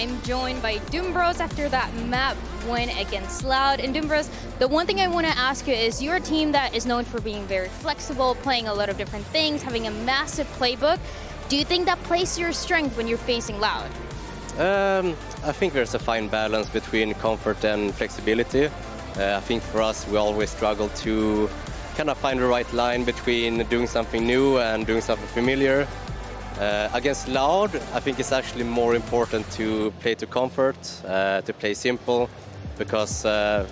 I'm joined by Doombros after that map win against Loud. And Doombros, the one thing I want to ask you is, you're a team that is known for being very flexible, playing a lot of different things, having a massive playbook. Do you think that plays to your strength when you're facing Loud? I think there's a fine balance between comfort and flexibility. I think for us, we always struggle to kind of find the right line between doing something new and doing something familiar. Against Loud, I think it's actually more important to play to comfort, to play simple, because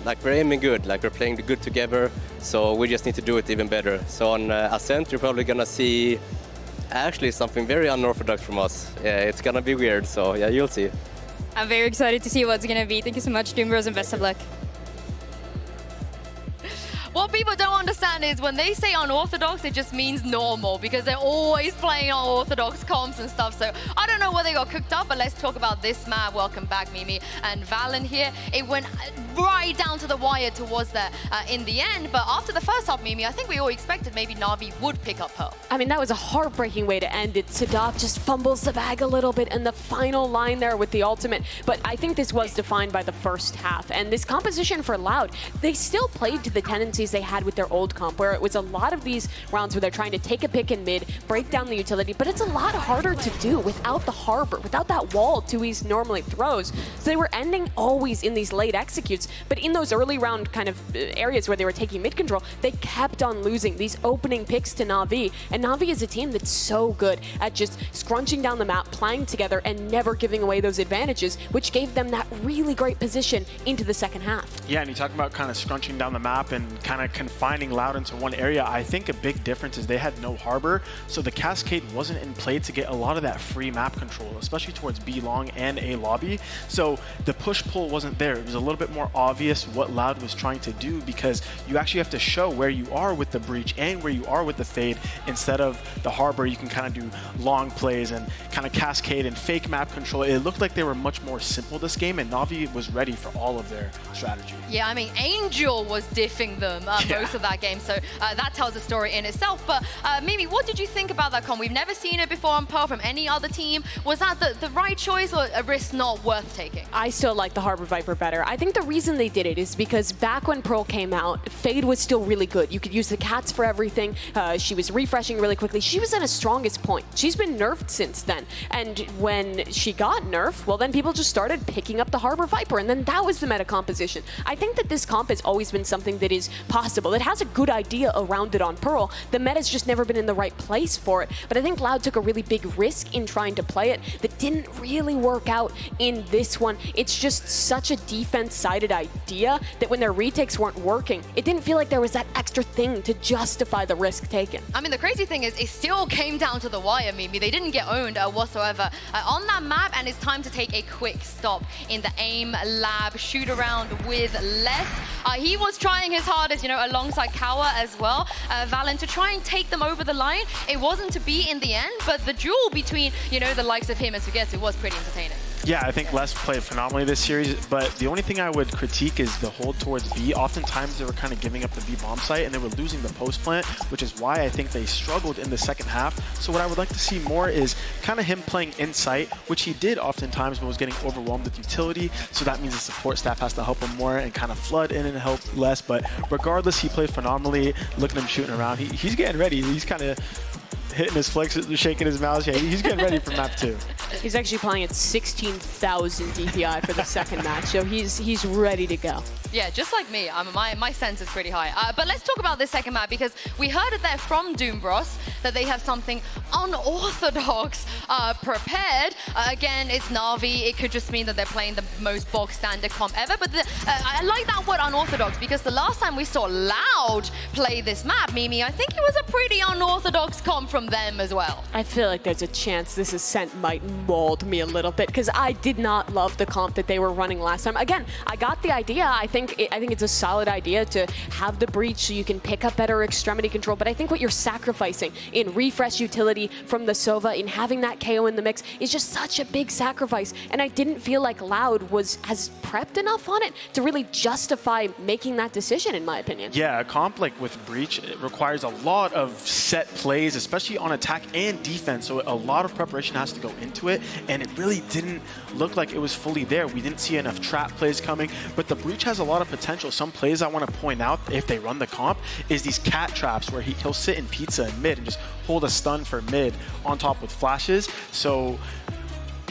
like we're aiming good, like we're playing good together, so we just need to do it even better. So on Ascent, you're probably gonna see actually something very unorthodox from us. Yeah, it's gonna be weird, so yeah, you'll see. I'm very excited to see what's gonna be. Thank you so much, Doombros, and best of luck. What people don't understand is when they say unorthodox, it just means normal, because they're always playing unorthodox comps and stuff. So I don't know where they got cooked up, but let's talk about this map. Welcome back, Mimi and Valen here. It went right down to the wire towards there in the end. But after the first half, Mimi, I think we all expected maybe Navi would pick up Pearl. I mean, that was a heartbreaking way to end it. Sadaf just fumbles the bag a little bit in the final line there with the ultimate. But I think this was defined by the first half. And this composition for Loud, they still played to the tendencies they had with their old comp, where it was a lot of these rounds where they're trying to take a pick in mid, break down the utility, but it's a lot harder to do without the harbor, without that wall 2Es normally throws. So they were ending always in these late executes, but in those early round kind of areas where they were taking mid control, they kept on losing these opening picks to Navi. And Navi is a team that's so good at just scrunching down the map, playing together, and never giving away those advantages, which gave them that really great position into the second half. Yeah, and you talk about kind of scrunching down the map and kind of confining Loud into one area. I think a big difference is they had no harbor, so the cascade wasn't in play to get a lot of that free map control, especially towards B long and A lobby. So the push-pull wasn't there. It was a little bit more obvious what Loud was trying to do, because you actually have to show where you are with the breach and where you are with the fade. Instead of the harbor, you can kind of do long plays and kind of cascade and fake map control. It looked like they were much more simple this game, and Navi was ready for all of their strategy. Yeah, I mean, Angel was diffing them most of that game, so that tells a story in itself. But Mimi, what did you think about that comp? We've never seen it before on Pearl from any other team. Was that the right choice, or a risk not worth taking? I still like the Harbor Viper better. I think the reason they did it is because back when Pearl came out, Fade was still really good. You could use the cats for everything. She was refreshing really quickly. She was at a strongest point. She's been nerfed since then. And when she got nerfed, well, then people just started picking up the Harbor Viper, and then that was the meta composition. I think that this comp has always been something that is possible. It has a good idea around it on Pearl. The meta's just never been in the right place for it. But I think Loud took a really big risk in trying to play it that didn't really work out in this one. It's just such a defense-sided idea that when their retakes weren't working, it didn't feel like there was that extra thing to justify the risk taken. I mean, the crazy thing is, it still came down to the wire, Mimi. They didn't get owned whatsoever on that map, and it's time to take a quick stop in the aim lab shoot around with Les. He was trying his hardest, you know, alongside Kawa as well, Valen, to try and take them over the line. It wasn't to be in the end, but the duel between, you know, the likes of him and Sugetsu was pretty entertaining. Yeah, I think Les played phenomenally this series, but the only thing I would critique is the hold towards B. Oftentimes they were kind of giving up the B bomb site, and they were losing the post plant, which is why I think they struggled in the second half. So what I would like to see more is kind of him playing in sight, which he did oftentimes, but was getting overwhelmed with utility. So that means the support staff has to help him more and kind of flood in and help Les. But regardless, he played phenomenally. Look at him shooting around. He's getting ready. He's kind of hitting his flex, shaking his mouth. Yeah, he's getting ready for map 2. He's actually playing at 16,000 DPI for the second match, so he's ready to go. Yeah, just like me. My sense is pretty high. But let's talk about this second map, because we heard it there from Doombros that they have something unorthodox prepared. Again, it's Navi. It could just mean that they're playing the most bog standard comp ever. But I like that word unorthodox, because the last time we saw Loud play this map, Mimi, I think it was a pretty unorthodox comp from them as well. I feel like there's a chance this Ascent might mold me a little bit, because I did not love the comp that they were running last time. Again, I got the idea. I think it's a solid idea to have the breach so you can pick up better extremity control, but I think what you're sacrificing in refresh utility from the Sova, in having that KO in the mix, is just such a big sacrifice. And I didn't feel like Loud was as prepped enough on it to really justify making that decision, in my opinion. Yeah, a comp like with Breach, it requires a lot of set plays, especially on attack and defense. So a lot of preparation has to go into it, and it really didn't look like it was fully there. We didn't see enough trap plays coming, but the Breach has a lot of potential. Some plays I want to point out, if they run the comp, is these cat traps where he'll sit in pizza in mid and just hold a stun for mid on top with flashes. So,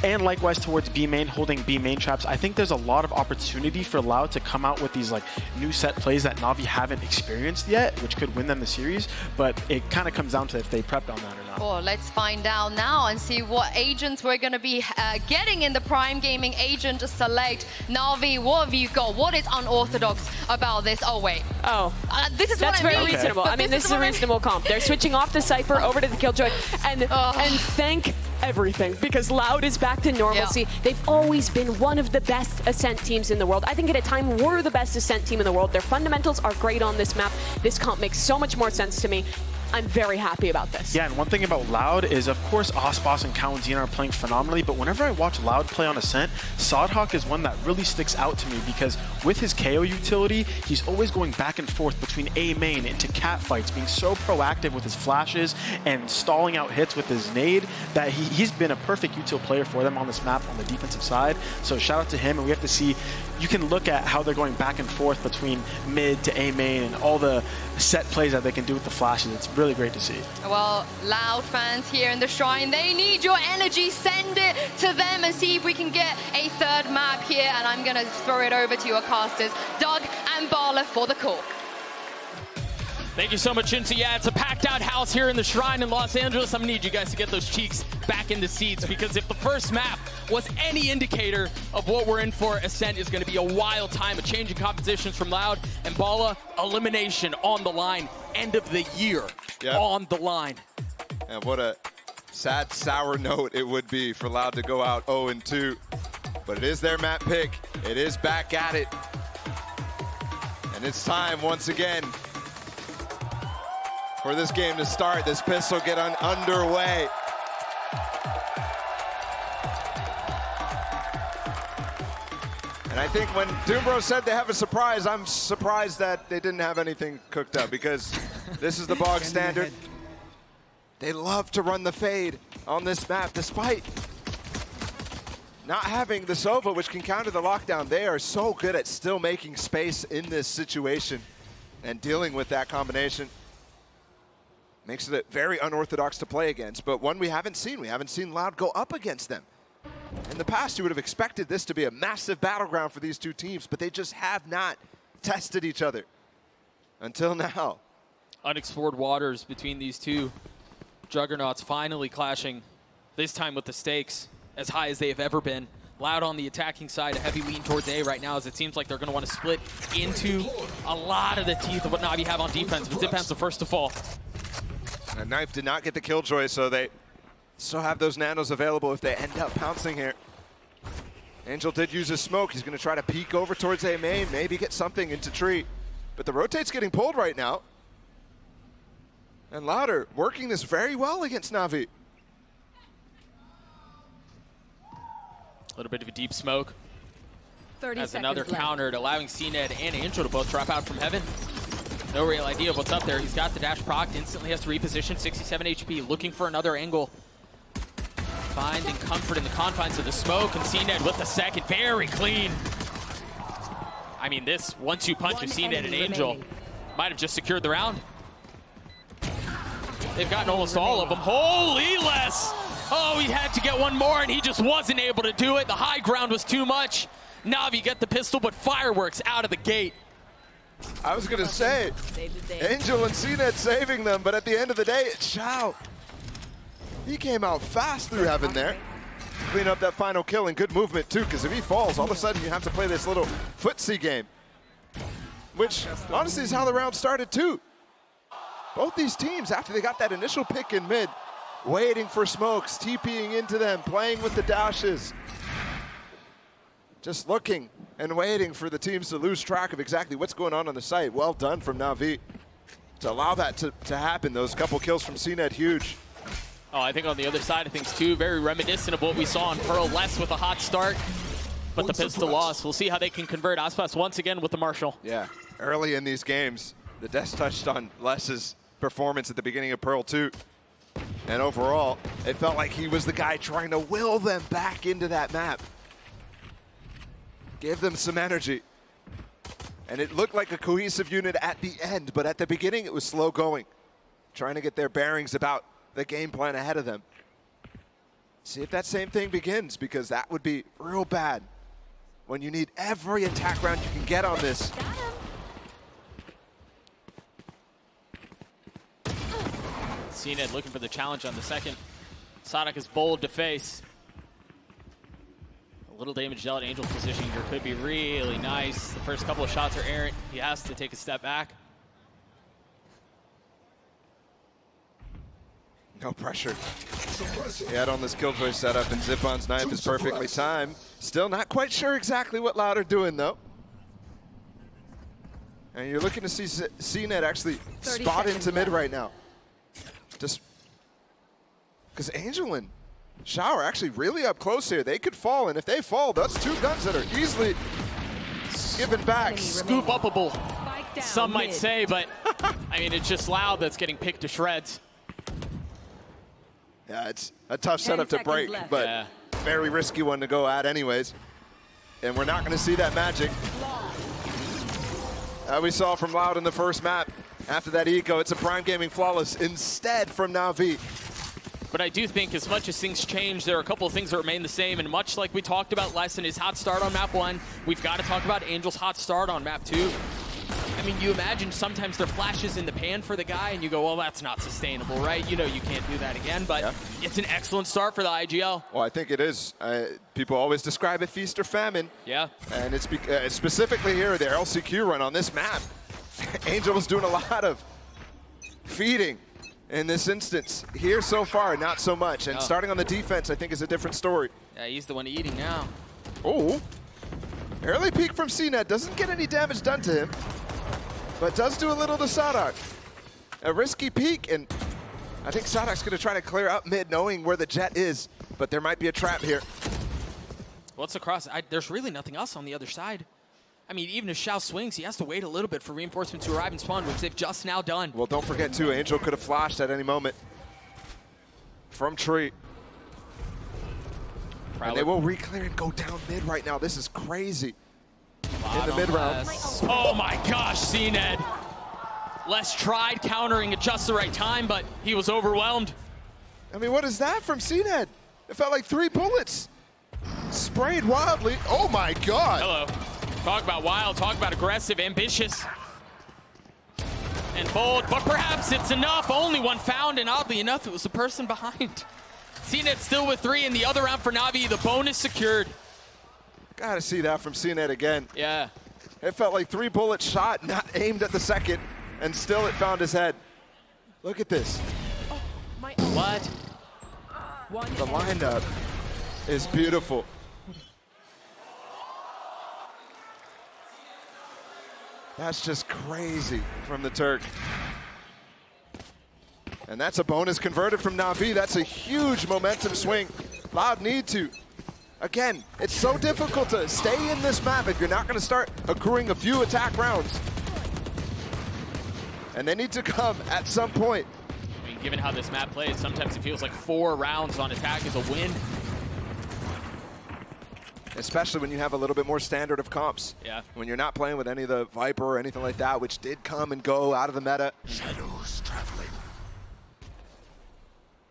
and likewise towards B main, holding B main traps. I think there's a lot of opportunity for Loud to come out with these like new set plays that Navi haven't experienced yet, which could win them the series, but it kind of comes down to if they prepped on that or not. Well, let's find out now and see what agents we're going to be getting in the Prime Gaming agent select. Navi, what have you got? What is unorthodox about this? Oh, wait. Oh. This is That's what I mean. very reasonable. I mean, this is a reasonable comp. They're switching off the Cypher over to the Killjoy, and thank everything, because Loud is back to normalcy. Yeah. They've always been one of the best Ascent teams in the world. I think at a time we're the best Ascent team in the world. Their fundamentals are great on this map. This comp makes so much more sense to me. I'm very happy about this. Yeah, and one thing about Loud is, of course, Osboss and Kawanzina are playing phenomenally, but whenever I watch Loud play on Ascent, Sodhawk is one that really sticks out to me, because with his KO utility, he's always going back and forth between A main into cat fights, being so proactive with his flashes and stalling out hits with his nade, that he's been a perfect util player for them on this map on the defensive side. So shout out to him, and we have to see, you can look at how they're going back and forth between mid to A main and all the set plays that they can do with the flashes. It's really great to see. Well, Loud fans here in the Shrine, they need your energy. Send it to them and see if we can get a third map here. And I'm going to throw it over to your casters, Doug and Bala, for the call. Thank you so much, Shinsu. Yeah, it's a packed out house here in the Shrine in Los Angeles. I'm gonna need you guys to get those cheeks back in the seats, because if the first map was any indicator of what we're in for, Ascent is gonna be a wild time, a change in compositions from Loud and Bala. Elimination on the line, end of the year on the line. And what a sad, sour note it would be for Loud to go out 0-2. But it is their map pick. It is back at it. And it's time once again for this game to start, this pistol get underway. And I think when Doombro said they have a surprise, I'm surprised that they didn't have anything cooked up, because this is the bog standard. They love to run the fade on this map, despite not having the Sova, which can counter the lockdown. They are so good at still making space in this situation and dealing with that combination. Makes it very unorthodox to play against, but one we haven't seen. We haven't seen Loud go up against them. In the past, you would have expected this to be a massive battleground for these two teams, but they just have not tested each other until now. Unexplored waters between these two juggernauts finally clashing, this time with the stakes as high as they have ever been. Loud on the attacking side, a heavy lean towards A right now, as it seems like they're going to want to split into a lot of the teeth of what Navi have on defense, but Zipham's the first to fall. And Knife did not get the killjoy, so they still have those nanos available if they end up pouncing here. Angel did use his smoke. He's going to try to peek over towards A main, maybe get something into tree. But the rotate's getting pulled right now. And Louder working this very well against Navi. A little bit of a deep smoke. 30 as another seconds left. countered, allowing CNED and Angel to both drop out from heaven. No real idea of what's up there. He's got the dash proc, instantly has to reposition, 67 HP, looking for another angle. Finding comfort in the confines of the smoke, and CNED with the second, very clean. I mean, this 1-2 punch of CNED and Angel might have just secured the round. They've gotten almost all of them. Holy Les! Oh, he had to get one more, and he just wasn't able to do it. The high ground was too much. Navi get the pistol, but fireworks out of the gate. I was going to say, Angel and CNED saving them, but at the end of the day, it's Xiao. He came out fast through heaven there. Clean up that final kill, and good movement too, because if he falls, all of a sudden you have to play this little footsie game. Which, honestly, is how the round started too. Both these teams, after they got that initial pick in mid, waiting for smokes, TPing into them, playing with the dashes. Just looking and waiting for the teams to lose track of exactly what's going on the site. Well done from Navi. to allow that to happen. Those couple kills from CNED, huge. Oh, I think on the other side of things too, very reminiscent of what we saw in Pearl. Less with a hot start, but the pistol loss. We'll see how they can convert. Aspas once again with the Marshall. Yeah, early in these games, the Des touched on Les's performance at the beginning of Pearl 2. And overall, it felt like he was the guy trying to will them back into that map. Give them some energy. And it looked like a cohesive unit at the end, but at the beginning it was slow going. Trying to get their bearings about the game plan ahead of them. See if that same thing begins, because that would be real bad when you need every attack round you can get on this. CNED looking for the challenge on the second. Sadak is bold to face. A little damage dealt. Angel's positioning here could be really nice. The first couple of shots are errant. He has to take a step back. No pressure. He had on this Killjoy setup, and Zipon's knife is perfectly timed. Still not quite sure exactly what Loud are doing, though. And you're looking to see CNED actually spot into mid right now. Just because Angel and Shower actually really up close here. They could fall, and if they fall, that's two guns that are easily given back. Scoop-upable, some might say, but I mean, it's just Loud that's getting picked to shreds. Yeah, it's a tough setup to break, but very risky one to go at anyways. And we're not going to see that magic we saw from Loud in the first map. After that eco, it's a Prime Gaming flawless instead from Navi. But I do think as much as things change, there are a couple of things that remain the same. And much like we talked about Les and his hot start on map 1, we've got to talk about Angel's hot start on map 2. I mean, you imagine sometimes there flashes in the pan for the guy, and you go, well, that's not sustainable, right? You know you can't do that again, but it's an excellent start for the IGL. Well, I think it is. People always describe it feast or famine. Yeah. And it's specifically here, the LCQ run on this map. Angel was doing a lot of feeding in this instance. Here so far, not so much. And starting on the defense, I think, is a different story. Yeah, he's the one eating now. Oh, early peek from CNED. Doesn't get any damage done to him, but does do a little to Sadak. A risky peek, and I think Sadak's going to try to clear up mid, knowing where the jet is, but there might be a trap here. What's across? There's really nothing else on the other side. I mean, even if Shao swings, he has to wait a little bit for reinforcements to arrive and spawn, which they've just now done. Well, don't forget, too, Angel could have flashed at any moment from tree. And they will re-clear and go down mid right now. This is crazy. In the mid round. Oh my gosh, CNED. Les tried countering at just the right time, but he was overwhelmed. I mean, what is that from CNED? It felt like 3 bullets sprayed wildly. Oh my God. Hello. Talk about wild, talk about aggressive, ambitious, and bold, but perhaps it's enough. Only one found, and oddly enough, it was the person behind. CNED still with 3 in the other round for Navi, the bonus secured. Gotta see that from CNED again. Yeah. It felt like 3 bullet shot, not aimed at the second, and still it found his head. Look at this. What? The lineup is beautiful. That's just crazy from the Turk. And that's a bonus converted from Navi. That's a huge momentum swing. Loud need to. Again, it's so difficult to stay in this map if you're not going to start accruing a few attack rounds. And they need to come at some point. I mean, given how this map plays, sometimes it feels like 4 rounds on attack is a win. Especially when you have a little bit more standard of comps. Yeah. When you're not playing with any of the Viper or anything like that, which did come and go out of the meta. Shadows traveling.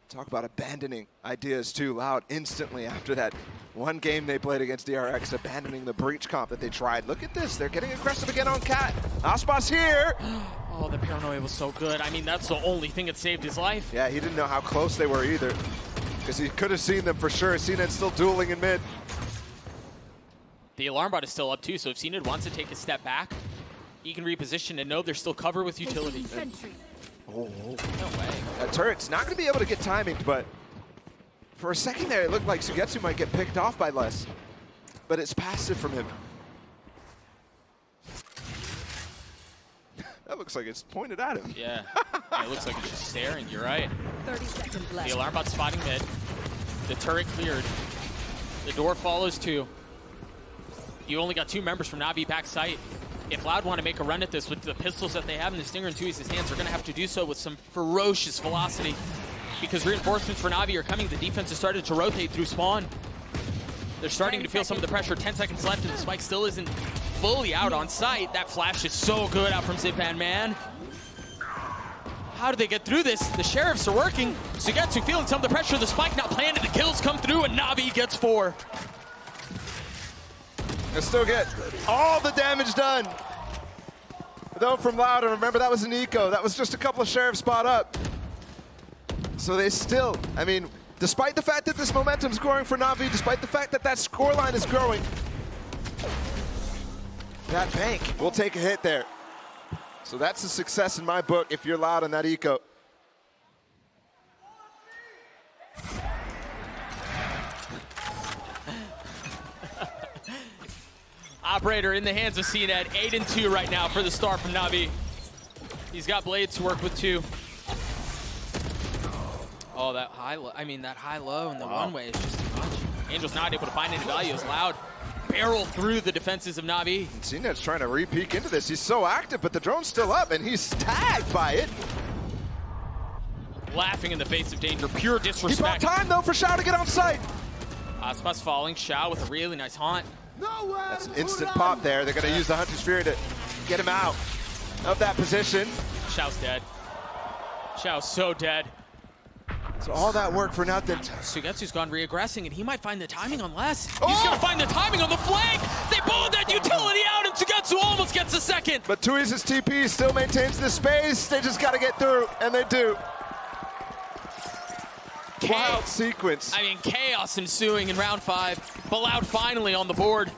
Talk about abandoning ideas too. Loud instantly after that one game they played against DRX, abandoning the breach comp that they tried. Look at this, they're getting aggressive again on Cat. Aspas here. Oh, the paranoia was so good. I mean, that's the only thing that saved his life. Yeah, he didn't know how close they were either, because he could have seen them for sure. CNED still dueling in mid. The alarm bot is still up too, so if CNED wants to take a step back, he can reposition and know there's still cover with utility. Oh, No way. that turret's not going to be able to get timing, but for a second there, it looked like Sugetsu might get picked off by Les, but it's passive from him. That looks like it's pointed at him. Yeah, it looks like it's just staring. You're right. 30 seconds left. The alarm bot spotting mid. The turret cleared. The door follows too. You only got 2 members from Navi back site. If Loud want to make a run at this with the pistols that they have in the Stinger and Tui's hands, they're going to have to do so with some ferocious velocity because reinforcements for Navi are coming. The defense has started to rotate through spawn. They're starting to feel some of the pressure. 10 seconds left, and the spike still isn't fully out on site. That flash is so good out from Zipan, man. How do they get through this? The sheriffs are working. Sugetsu feeling some of the pressure. The spike not planted. The kills come through, and Navi gets 4. They still get all the damage done. Though from Loud, and remember that was an eco. That was just a couple of sheriffs spot up. So they still, I mean, despite the fact that this momentum's growing for Navi, despite the fact that that scoreline is growing, that bank will take a hit there. So that's a success in my book if you're Loud on that eco. Operator in the hands of CNET, 8-2 right now for the start from Navi. He's got blades to work with too. Oh, that high-low, I mean that high-low and the one-way is just too much. Angel's not able to find any value as Loud barrel through the defenses of Navi. And CNET's trying to re-peek into this. He's so active, but the drone's still up and he's tagged by it. Laughing in the face of danger, pure He disrespect. bought time though for Shao to get on site. Aspas falling, Shao with a really nice haunt. That's an instant pop there. They're gonna use the Hunter's Fury to get him out of that position. Shao's dead. Shao's so dead. So all that work for nothing. Sugetsu's gone re-aggressing, and he might find the timing on less. He's Oh! gonna find the timing on the flank! They pulled that utility out, and Sugetsu almost gets a second! But Tui's TP still maintains the space. They just gotta get through, and they do. Wild sequence. I mean, chaos ensuing in round 5, but Loud finally on the board.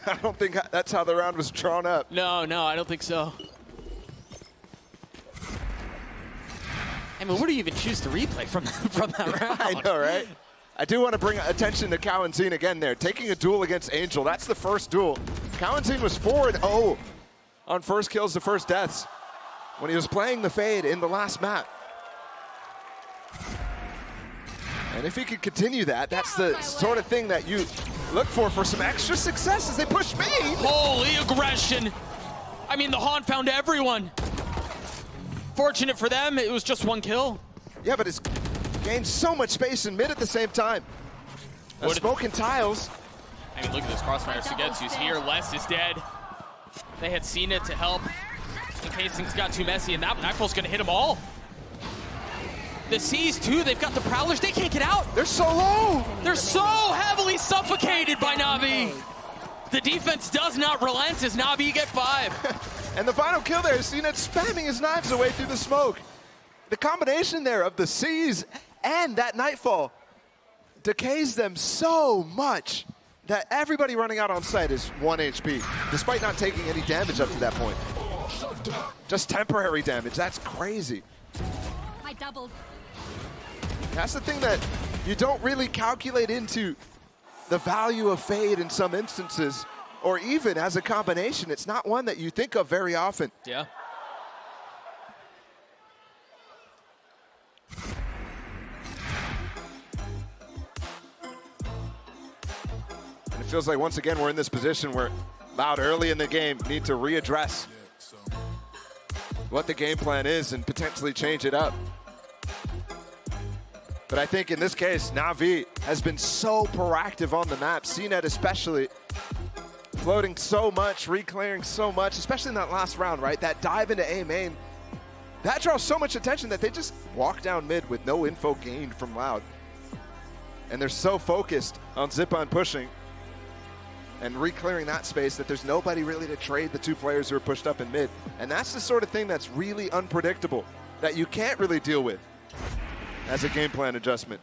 I don't think that's how the round was drawn up. No, I don't think so. I mean, what do you even choose to replay from that round? I know, right? I do want to bring attention to Cowanzine again there. Taking a duel against Angel, that's the first duel. Cowanzine was 4-0 on first kills to first deaths when he was playing the Fade in the last map. And if he could continue that, that's the sort of thing that you look for some extra success as they push me. Holy aggression! I mean, the haunt found everyone. Fortunate for them, it was just 1 kill. Yeah, but it's gained so much space in mid at the same time. Smoke and tiles. I mean, look at this crossfire. Sugetsu's here. Les is dead. They had seen it to help in case things got too messy, and that Nightfall's gonna hit them all. The Seas too, they've got the Prowlers, they can't get out. They're so low. They're so heavily suffocated by Navi. The defense does not relent as Navi get 5. And the final kill there is CNET spamming his knives away through the smoke. The combination there of the Seas and that Nightfall decays them so much that everybody running out on site is 1 HP, despite not taking any damage up to that point. Just temporary damage, that's crazy. My doubles. That's the thing that you don't really calculate into the value of Fade in some instances, or even as a combination. It's not one that you think of very often. Yeah. And it feels like once again we're in this position where Loud early in the game need to readdress what the game plan is and potentially change it up. But I think in this case, Navi has been so proactive on the map, CNET especially, floating so much, reclearing so much, especially in that last round, right? That dive into A main, that draws so much attention that they just walk down mid with no info gained from Loud. And they're so focused on Zipan pushing and reclearing that space that there's nobody really to trade the 2 players who are pushed up in mid. And that's the sort of thing that's really unpredictable, that you can't really deal with as a game plan adjustment.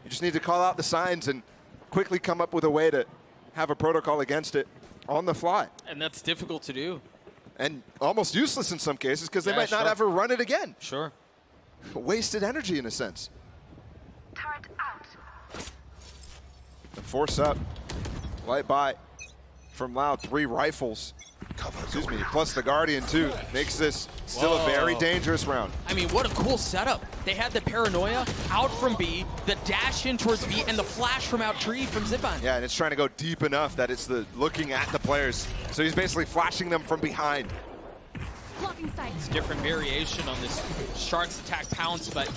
You just need to call out the signs and quickly come up with a way to have a protocol against it on the fly. And that's difficult to do. And almost useless in some cases because they Yeah, might not sure. ever run it again. Sure. Wasted energy in a sense. Turret out. And force up, light by from Loud, 3 rifles. Excuse me, plus the Guardian too, makes this still a very dangerous round. I mean, what a cool setup. They had the paranoia out from B, the dash in towards B, and the flash from out tree from Zipan. Yeah, and it's trying to go deep enough that it's the looking at the players. So he's basically flashing them from behind. It's different variation on this Sharks attack pounce, but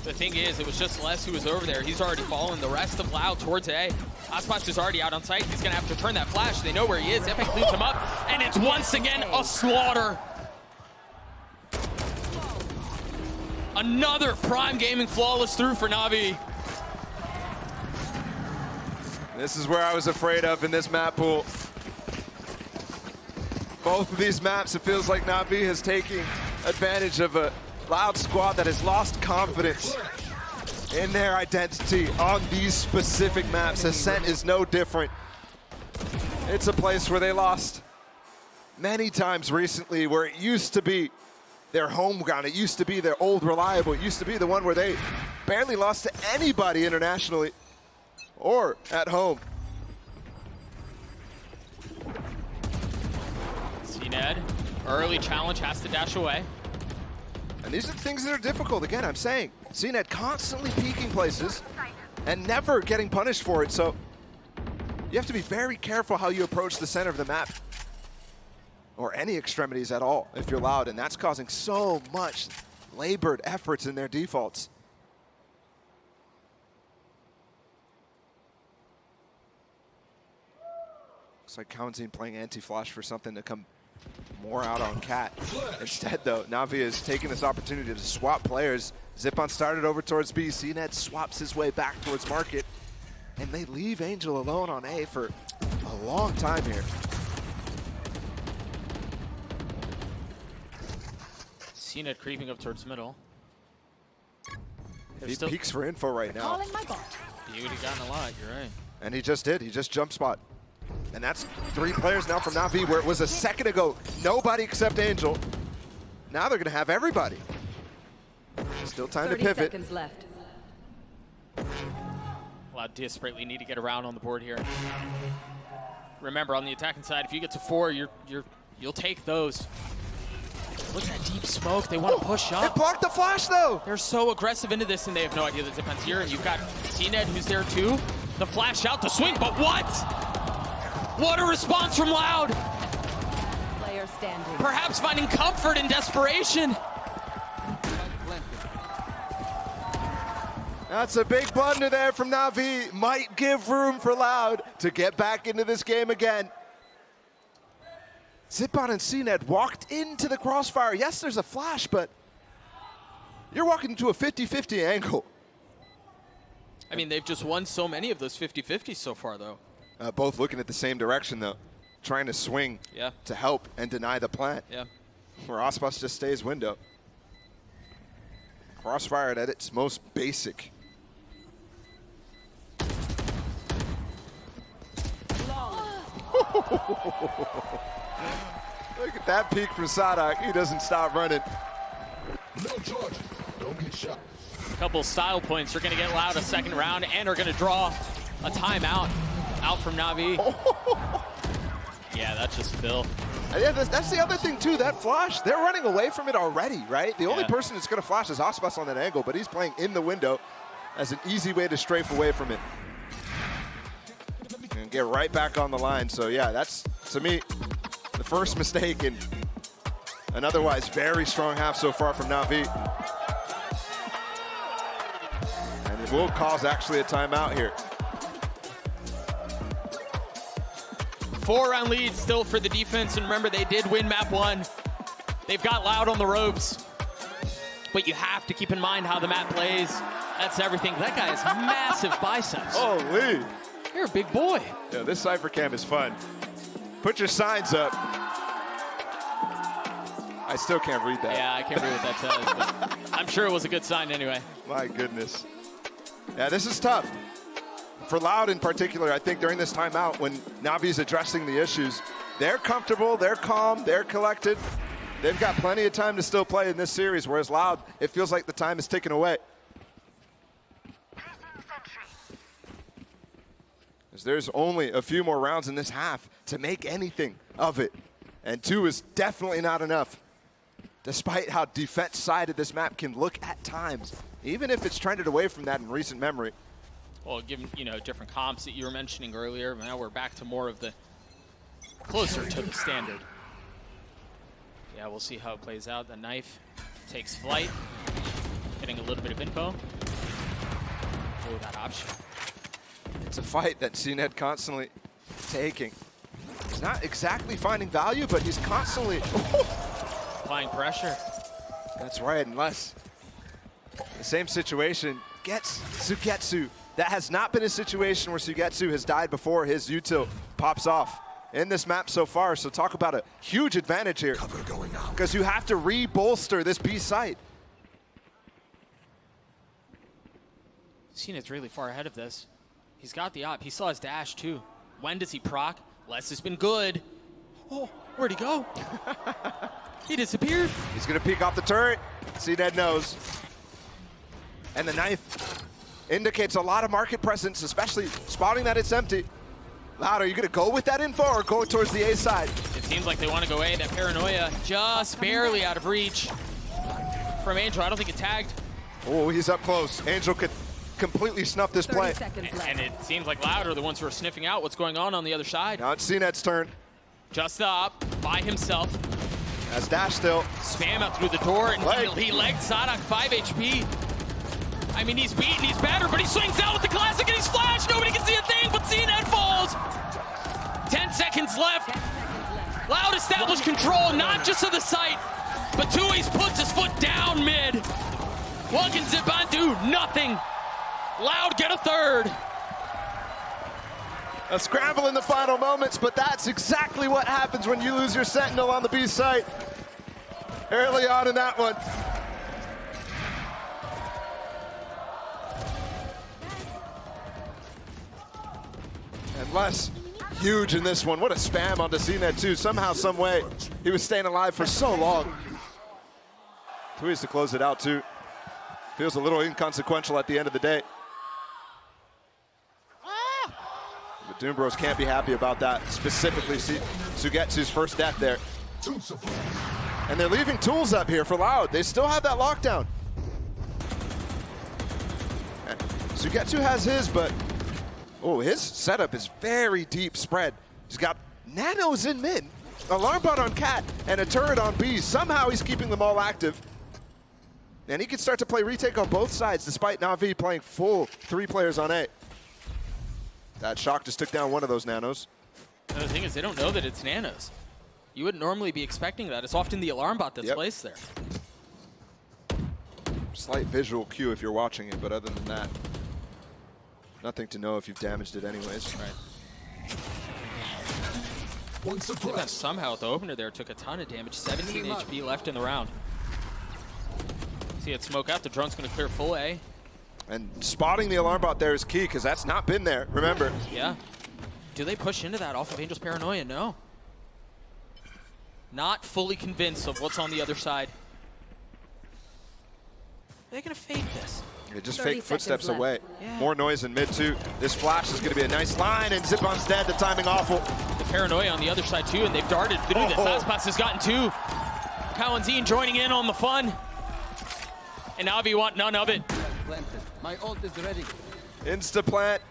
the thing is, it was just Les who was over there. He's already following the rest of Loud towards A. Aspas is already out on site. He's gonna have to turn that flash. They know where he is. Epic leads him up, and it's once again a slaughter. Another Prime Gaming flawless through for Navi. This is where I was afraid of in this map pool. Both of these maps, it feels like Navi is taking advantage of a Loud squad that has lost confidence in their identity on these specific maps. Ascent is no different. It's a place where they lost many times recently, where it used to be their home ground. It used to be their old reliable. It used to be the one where they barely lost to anybody internationally or at home. Ned, early challenge, has to dash away. And these are things that are difficult. Again, I'm saying, CNED constantly peeking places and never getting punished for it. So you have to be very careful how you approach the center of the map or any extremities at all if you're Loud. And that's causing so much labored efforts in their defaults. Looks like Counting playing anti-flash for something to come more out on Cat. Instead, though, Navi is taking this opportunity to swap players. Zipan started over towards B. CNED swaps his way back towards Market. And they leave Angel alone on A for a long time here. CNED creeping up towards middle. He peeks for info right now. Calling my bot. He would have gotten a lot, you're right. And he just did. He just jump spot. And that's 3 players now from Navi, where it was a second ago, nobody except Angel. Now they're going to have everybody. Still time to 30 pivot. seconds left. Loud desperately need to get around on the board here. Remember, on the attacking side, if you get to 4, you'll take those. Look at that deep smoke. They want to push up. It blocked the flash, though. They're so aggressive into this, and they have no idea that Zipan's here. And you've got CNED, who's there too. The flash out, the swing, but what? What a response from Loud. Player standing. Perhaps finding comfort in desperation. That's a big blunder there from Navi. Might give room for Loud to get back into this game again. Zipan and CNED walked into the crossfire. Yes, there's a flash, but you're walking into a 50-50 angle. I mean, they've just won so many of those 50-50s so far, though. Both looking at the same direction, though. Trying to swing to help and deny the plant. Yeah. Where Aspas just stays window. Crossfire at its most basic. Look at that peek from Sadak. He doesn't stop running. No charge. Don't get shot. A couple style points are going to get Loud a second round and are going to draw a timeout out from Navi. Yeah, that's just Phil. Yeah, that's the other thing, too. That flash, they're running away from it already, right? The only person that's going to flash is Aspas on that angle, but he's playing in the window as an easy way to strafe away from it. And get right back on the line. So, yeah, that's, to me, the first mistake in an otherwise very strong half so far from Navi. And it will cause actually a timeout here. 4-round lead still for the defense, and remember, they did win map 1. They've got Loud on the ropes, but you have to keep in mind how the map plays. That's everything. That guy has massive biceps. Holy. You're a big boy. Yeah, this Cypher Cam is fun. Put your signs up. I still can't read that. Yeah, I can't read what that says, but I'm sure it was a good sign anyway. My goodness. Yeah, this is tough. For Loud in particular, I think during this timeout when Navi's addressing the issues, they're comfortable, they're calm, they're collected. They've got plenty of time to still play in this series, whereas Loud, it feels like the time is ticking away. As there's only a few more rounds in this half to make anything of it. And 2 is definitely not enough. Despite how defense-sided this map can look at times, even if it's trended away from that in recent memory. Well, given, you know, different comps that you were mentioning earlier, now we're back to more of the closer to the standard. Yeah, we'll see how it plays out. The knife takes flight, getting a little bit of info. Oh, that option. It's a fight that CNED constantly taking. He's not exactly finding value, but he's constantly applying pressure. That's right, unless the same situation gets Sugetsu. That has not been a situation where Sugetsu has died before his util pops off in this map so far. So talk about a huge advantage here, because you have to re-bolster this B site. CNED's really far ahead of this. He's got the op. He saw his dash too. When does he proc? Les has been good. Oh, where'd he go? He disappeared. He's gonna peek off the turret. CNED knows. And the knife indicates a lot of market presence, especially spotting that it's empty. Loud, are you gonna go with that info or go towards the A side? It seems like they want to go A. That paranoia just barely out of reach from Angel. I don't think it tagged. Oh, he's up close. Angel could completely snuff this play. And it seems like Loud are the ones who are sniffing out what's going on the other side. Now it's CNED's turn. Just up by himself. Has dash still. Spam out through the door, and he legged Sadak 5 HP. I mean, he's beaten, he's battered, but he swings out with the classic and he's flashed. Nobody can see a thing, but CNED falls. 10 seconds left. Loud established control, not just of the site, but Tui's puts his foot down mid. One can zip on, do nothing. Loud get a third. A scramble in the final moments, but that's exactly what happens when you lose your sentinel on the B site. Early on in that one. And Les, huge in this one. What a spam onto CNED too. Somehow, some way, he was staying alive for so long. Tui's to close it out too. Feels a little inconsequential at the end of the day. But Doombros can't be happy about that. Specifically, Sugetsu's first death there. And they're leaving tools up here for Loud. They still have that lockdown. And Sugetsu has his, but oh, his setup is very deep spread. He's got nanos in mid, alarm bot on Cat, and a turret on B. Somehow he's keeping them all active. And he can start to play retake on both sides, despite Navi playing full 3 players on A. That shock just took down one of those nanos. And the thing is, they don't know that it's nanos. You wouldn't normally be expecting that. It's often the alarm bot that's placed there. Slight visual cue if you're watching it, but other than that, nothing to know if you've damaged it anyways. Right. That somehow the opener there took a ton of damage. 17 HP left in the round. See it smoke out. The drone's going to clear full A. And spotting the alarm bot there is key, because that's not been there, remember. Yeah. Do they push into that off of Angel's paranoia? No. Not fully convinced of what's on the other side. They're going to fake this. They just fake footsteps away. Yeah. More noise in mid too. This flash is going to be a nice line, and Zipon's dead. The timing awful. The paranoia on the other side too, and they've darted through. The fast pass has gotten 2. Kawanzine joining in on the fun. And Navi want none of it. My ult is ready. Insta-plant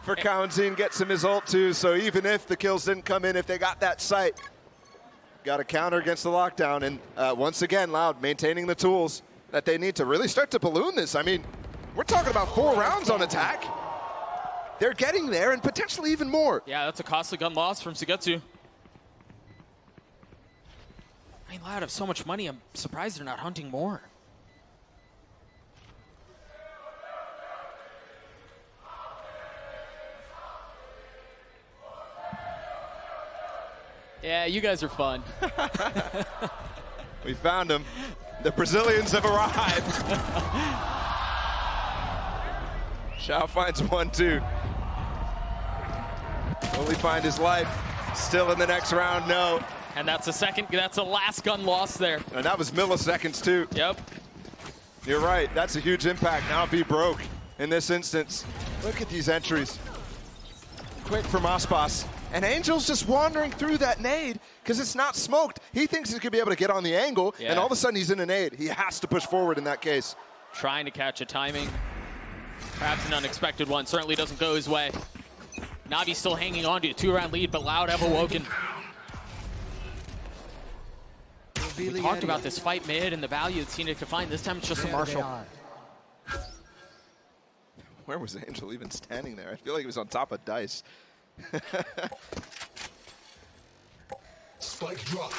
for Kawanzine, gets him his ult too, so even if the kills didn't come in, if they got that sight, got a counter against the lockdown. And once again, Loud maintaining the tools that they need to really start to balloon this. I mean, we're talking about 4 rounds on attack. They're getting there, and potentially even more. Yeah, that's a costly gun loss from Sugetsu. I mean, Loud have so much money, I'm surprised they're not hunting more. Yeah, you guys are fun. We found him. The Brazilians have arrived. Xiao finds 1-2. Will he find his life? Still in the next round, no. And that's a last gun loss there. And that was milliseconds too. Yep. You're right, that's a huge impact. Now be broke in this instance. Look at these entries. Quick from Aspas. And Angel's just wandering through that nade because it's not smoked. He thinks he's going to be able to get on the angle, and all of a sudden he's in a nade. He has to push forward in that case. Trying to catch a timing. Perhaps an unexpected one. Certainly doesn't go his way. Navi still hanging on to a 2-round lead, but Loud have awoken. We talked about this fight mid and the value that Scenic could find. This time it's just a Marshall. Where was Angel even standing there? I feel like he was on top of Dice. Spike drop.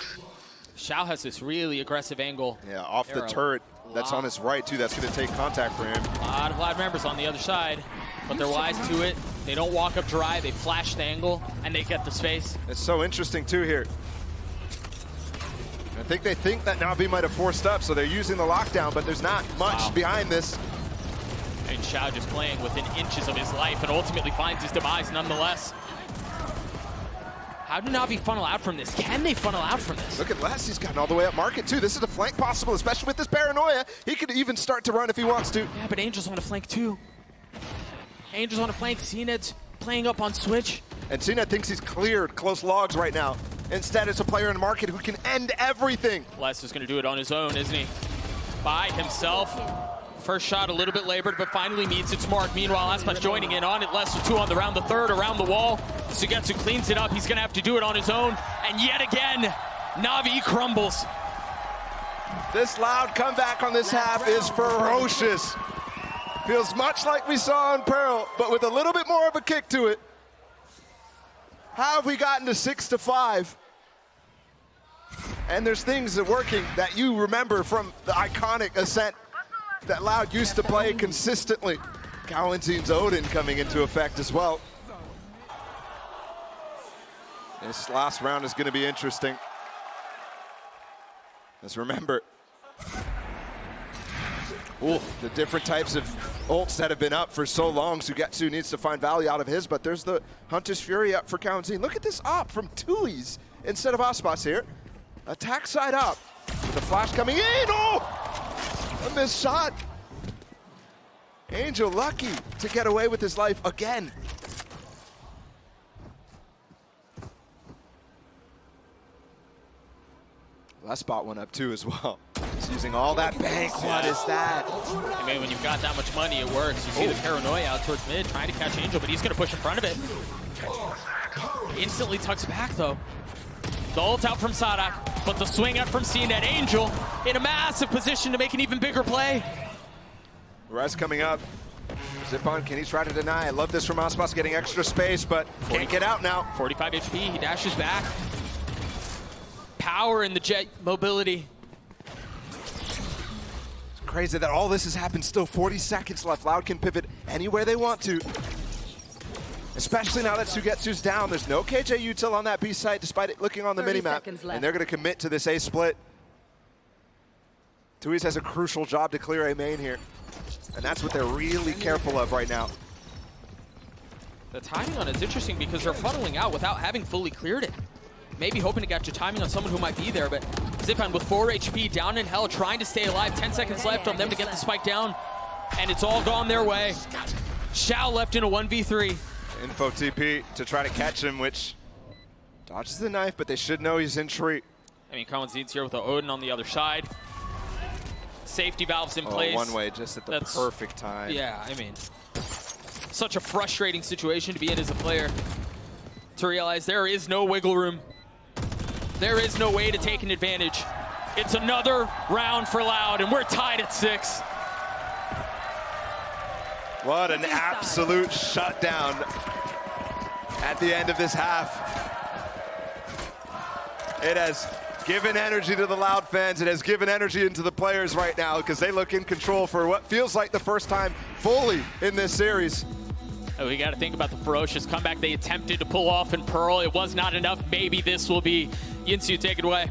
Xiao has this really aggressive angle. Yeah, off the turret. That's on his right, too. That's going to take contact for him. A lot of Loud members on the other side, but they're wise to it. They don't walk up dry. They flash the angle, and they get the space. It's so interesting, too, here. I think they think that Navi might have forced up, so they're using the lockdown, but there's not much behind this. And Xiao just playing within inches of his life and ultimately finds his demise nonetheless. How do Navi funnel out from this? Can they funnel out from this? Look at Les, he's gotten all the way up market too. This is a flank possible, especially with this paranoia. He could even start to run if he wants to. Yeah, but Angel's on a flank too. Angel's on a flank, CNED's playing up on switch. And CNED thinks he's cleared close logs right now. Instead, it's a player in the market who can end everything. Les is gonna do it on his own, isn't he? By himself. First shot a little bit labored, but finally meets its mark. Meanwhile, Aspas joining in on it. Les with 2 on the round, the third around the wall. Sugetsu cleans it up. He's gonna have to do it on his own. And yet again, Navi crumbles. This Loud comeback on this half is ferocious. Feels much like we saw in Pearl, but with a little bit more of a kick to it. How have we gotten to 6-5? And there's things that are working that you remember from the iconic Ascent that Loud used to play consistently. Kalenzin's Odin coming into effect as well. This last round is going to be interesting. Let's remember the different types of ults that have been up for so long. Sugetsu needs to find value out of his, but there's the Hunter's Fury up for Kalenzin. Look at this op from Tui's instead of Aspas here. Attack side up with the flash coming in. Oh! A missed shot. Angel lucky to get away with his life again. That spot went up too as well. He's using all that bank. What is that? I mean, when you've got that much money, it works. You see the paranoia out towards mid, trying to catch Angel, but he's gonna push in front of it. Instantly tucks back though. The ult out from Sadak, but the swing out from CNED. Angel in a massive position to make an even bigger play. Res coming up. Zip on, can he try to deny? I love this from Aspas getting extra space, but can't get out now. 45 HP, he dashes back. Power in the jet mobility. It's crazy that all this has happened still. 40 seconds left. Loud can pivot anywhere they want to. Especially now that Sugetsu's down. There's no KJ util on that B site despite it looking on the minimap. And they're going to commit to this A split. Tui's has a crucial job to clear A main here. And that's what they're really careful of right now. The timing on it's interesting because they're funneling out without having fully cleared it. Maybe hoping to get your timing on someone who might be there, but Zipan with 4 HP, down in hell, trying to stay alive. 10 seconds left on them to get the spike down, and it's all gone their way. Xiao left in a 1v3. Info TP to try to catch him, which dodges the knife, but they should know he's in tree. I mean, Kalenzin's here with the Odin on the other side. Safety valves in place. One way, just at the perfect time. Yeah, I mean, such a frustrating situation to be in as a player. To realize there is no wiggle room. There is no way to take an advantage. It's another round for Loud, and we're tied at 6. What an absolute shutdown at the end of this half. It has given energy to the Loud fans. It has given energy into the players right now because they look in control for what feels like the first time fully in this series. Oh, we got to think about the ferocious comeback they attempted to pull off in Pearl. It was not enough. Maybe this will be. Yinsu, take it away.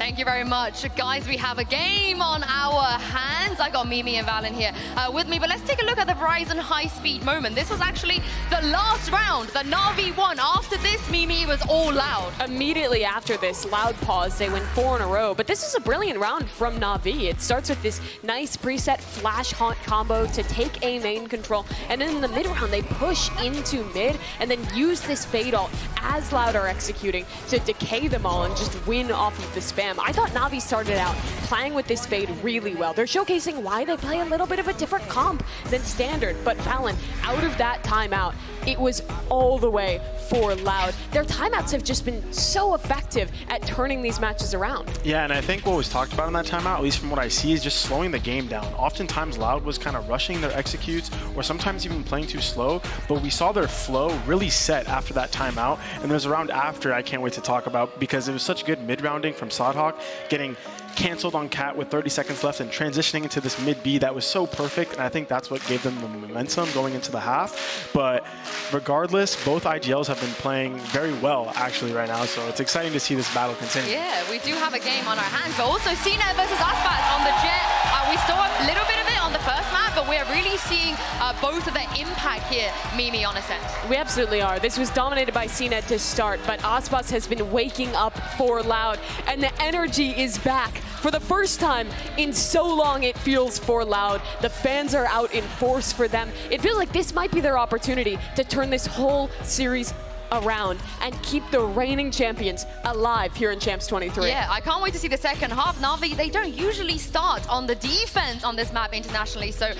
Thank you very much. Guys, we have a game on our hands. I got Mimi and Valen here with me, but let's take a look at the Verizon high-speed moment. This was actually the last round that Navi won. After this, Mimi, it was all Loud. Immediately after this, Loud pause, they win 4 in a row. But this is a brilliant round from Navi. It starts with this nice preset flash haunt combo to take A main control, and then in the mid round, they push into mid and then use this fade ult as Loud are executing to decay them all and just win off of the spam. I thought Navi started out playing with this fade really well. They're showcasing why they play a little bit of a different comp than standard, but Valen, out of that timeout, it was all the way for Loud. Their timeouts have just been so effective at turning these matches around. Yeah, and I think what was talked about in that timeout, at least from what I see, is just slowing the game down. Oftentimes Loud was kind of rushing their executes or sometimes even playing too slow, but we saw their flow really set after that timeout. And there's a round after I can't wait to talk about because it was such good mid-rounding from Sodhawk, getting canceled on Cat with 30 seconds left and transitioning into this mid-B that was so perfect, and I think that's what gave them the momentum going into the half. But regardless, both IGLs have been playing very well actually right now, so it's exciting to see this battle continue. Yeah, we do have a game on our hands, but also CNET versus Aspat on the Jet. We saw a little bit of it on the first map, but we're really seeing both of the impact here, Mimi, on Ascent. We absolutely are. This was dominated by CNET to start, but Aspas has been waking up for Loud, and the energy is back. For the first time in so long, it feels for Loud. The fans are out in force for them. It feels like this might be their opportunity to turn this whole series around and keep the reigning champions alive here in Champs 23. Yeah, I can't wait to see the second half. Navi, they don't usually start on the defense on this map internationally, so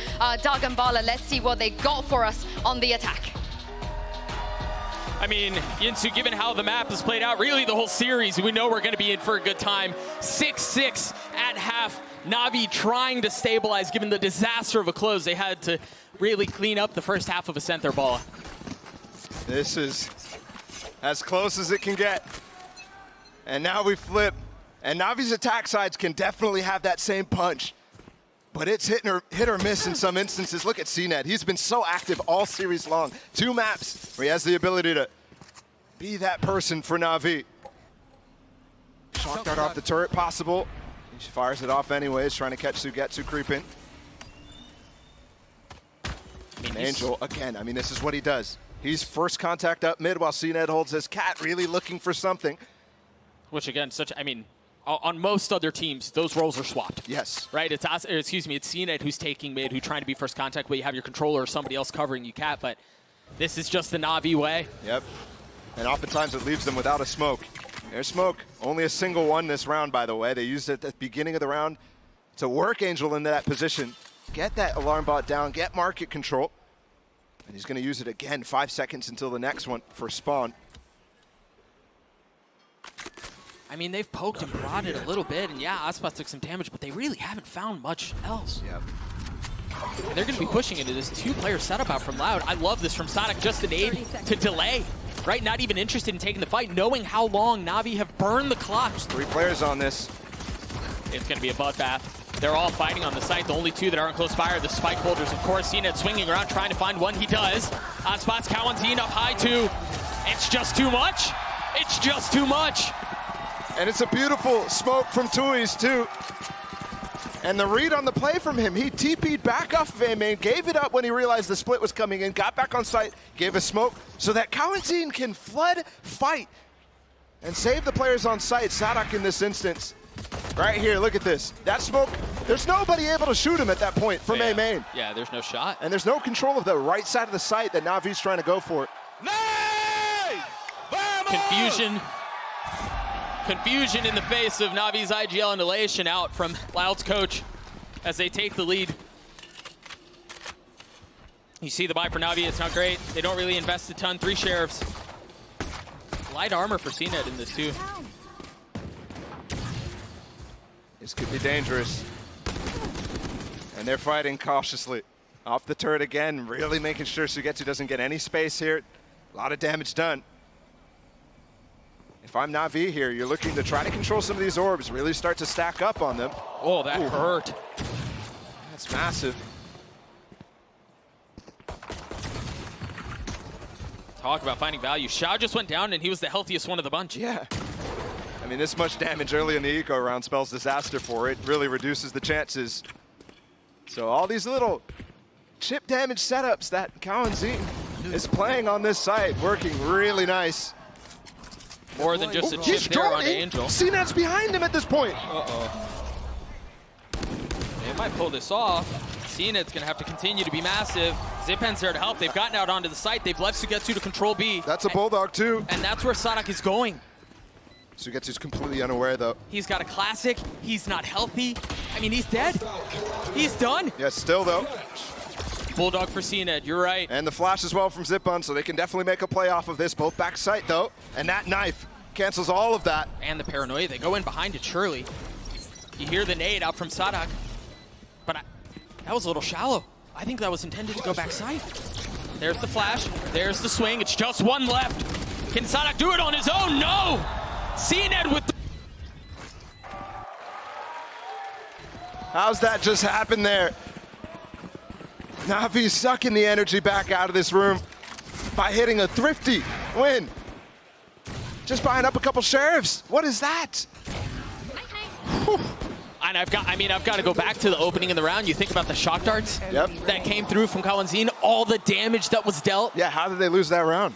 Doug and Bala, let's see what they got for us on the attack. I mean, Yinsu, given how the map has played out, really the whole series, we know we're going to be in for a good time. 6-6 at half. Navi trying to stabilize, given the disaster of a close. They had to really clean up the first half of Ascent their ball. This is as close as it can get. And now we flip. And Navi's attack sides can definitely have that same punch. But it's hit or miss in some instances. Look at CNET. He's been so active all series long. 2 maps where he has the ability to be that person for Navi. Shock dart off the turret, possible. He fires it off anyways, trying to catch Sugetsu creeping. Angel, again, I mean, this is what he does. He's first contact up mid while CNET holds his Cat, really looking for something. Which again, I mean, on most other teams, those roles are swapped. Yes. Right? It's CNET who's taking mid, who's trying to be first contact, where you have your controller or somebody else covering you, Cat, but this is just the Navi way. Yep. And oftentimes it leaves them without a smoke. There's smoke. Only a single one this round, by the way. They used it at the beginning of the round to work Angel into that position. Get that alarm bot down, get market control. And he's going to use it again, 5 seconds until the next one for spawn. I mean, they've poked and prodded a little bit, and yeah, Aspas took some damage, but they really haven't found much else. Yep. And they're going to be pushing into this 2-player setup out from Loud. I love this from Sonic, just an aid to delay, right? Not even interested in taking the fight, knowing how long Navi have burned the clock. There's 3 players on this. It's going to be a bloodbath. They're all fighting on the site. The only 2 that aren't close fire are the spike holders. Of course, CNET swinging around, trying to find one. He does. On spots, Kawanzine up high too. It's just too much. It's just too much. And it's a beautiful smoke from Tui's too. And the read on the play from him, he TP'd back off of A main, gave it up when he realized the split was coming in, got back on site, gave a smoke so that Kawanzine can flood fight and save the players on site. Sadak in this instance. Right here, look at this. That smoke, there's nobody able to shoot him at that point from A main. Yeah, there's no shot. And there's no control of the right side of the site that Navi's trying to go for. Confusion. Confusion in the face of Navi's IGL annihilation out from Loud's coach as they take the lead. You see the buy for Navi, it's not great. They don't really invest a ton. 3 sheriffs. Light armor for CNET in this too. This could be dangerous. And they're fighting cautiously. Off the turret again, really making sure Sugetsu doesn't get any space here. A lot of damage done. If I'm Navi here, you're looking to try to control some of these orbs, really start to stack up on them. Oh, that hurt. That's massive. Talk about finding value. Xiao just went down and he was the healthiest one of the bunch. Yeah. I mean, this much damage early in the eco round spells disaster for it. Really reduces the chances. So all these little chip damage setups that Cowanzine is playing on this site, working really nice. More than just a chip there on Angel. CNET's behind him at this point. Uh-oh. They might pull this off. CNET's gonna have to continue to be massive. Zipan's there to help. They've gotten out onto the site. They've left Sugetsu to control B. That's a Bulldog too. And that's where Sadak is going. Sugetsu's completely unaware though. He's got a classic. He's not healthy. I mean, he's dead. He's done. Yeah, still though. Bulldog for CNET, you're right. And the flash as well from Zipun, so they can definitely make a play off of this. Both back site though. And that knife cancels all of that. And the paranoia. They go in behind it, surely. You hear the nade out from Sadak. But that was a little shallow. I think that was intended to go backside. There's the flash. There's the swing. It's just one left. Can Sadak do it on his own? No! CNET with the... How's that just happen there? Navi sucking the energy back out of this room by hitting a thrifty win. Just buying up a couple sheriffs. What is that? Whew. And I've got to go back to the opening of the round. You think about the shock darts that came through from Cowanzine, all the damage that was dealt. Yeah, how did they lose that round?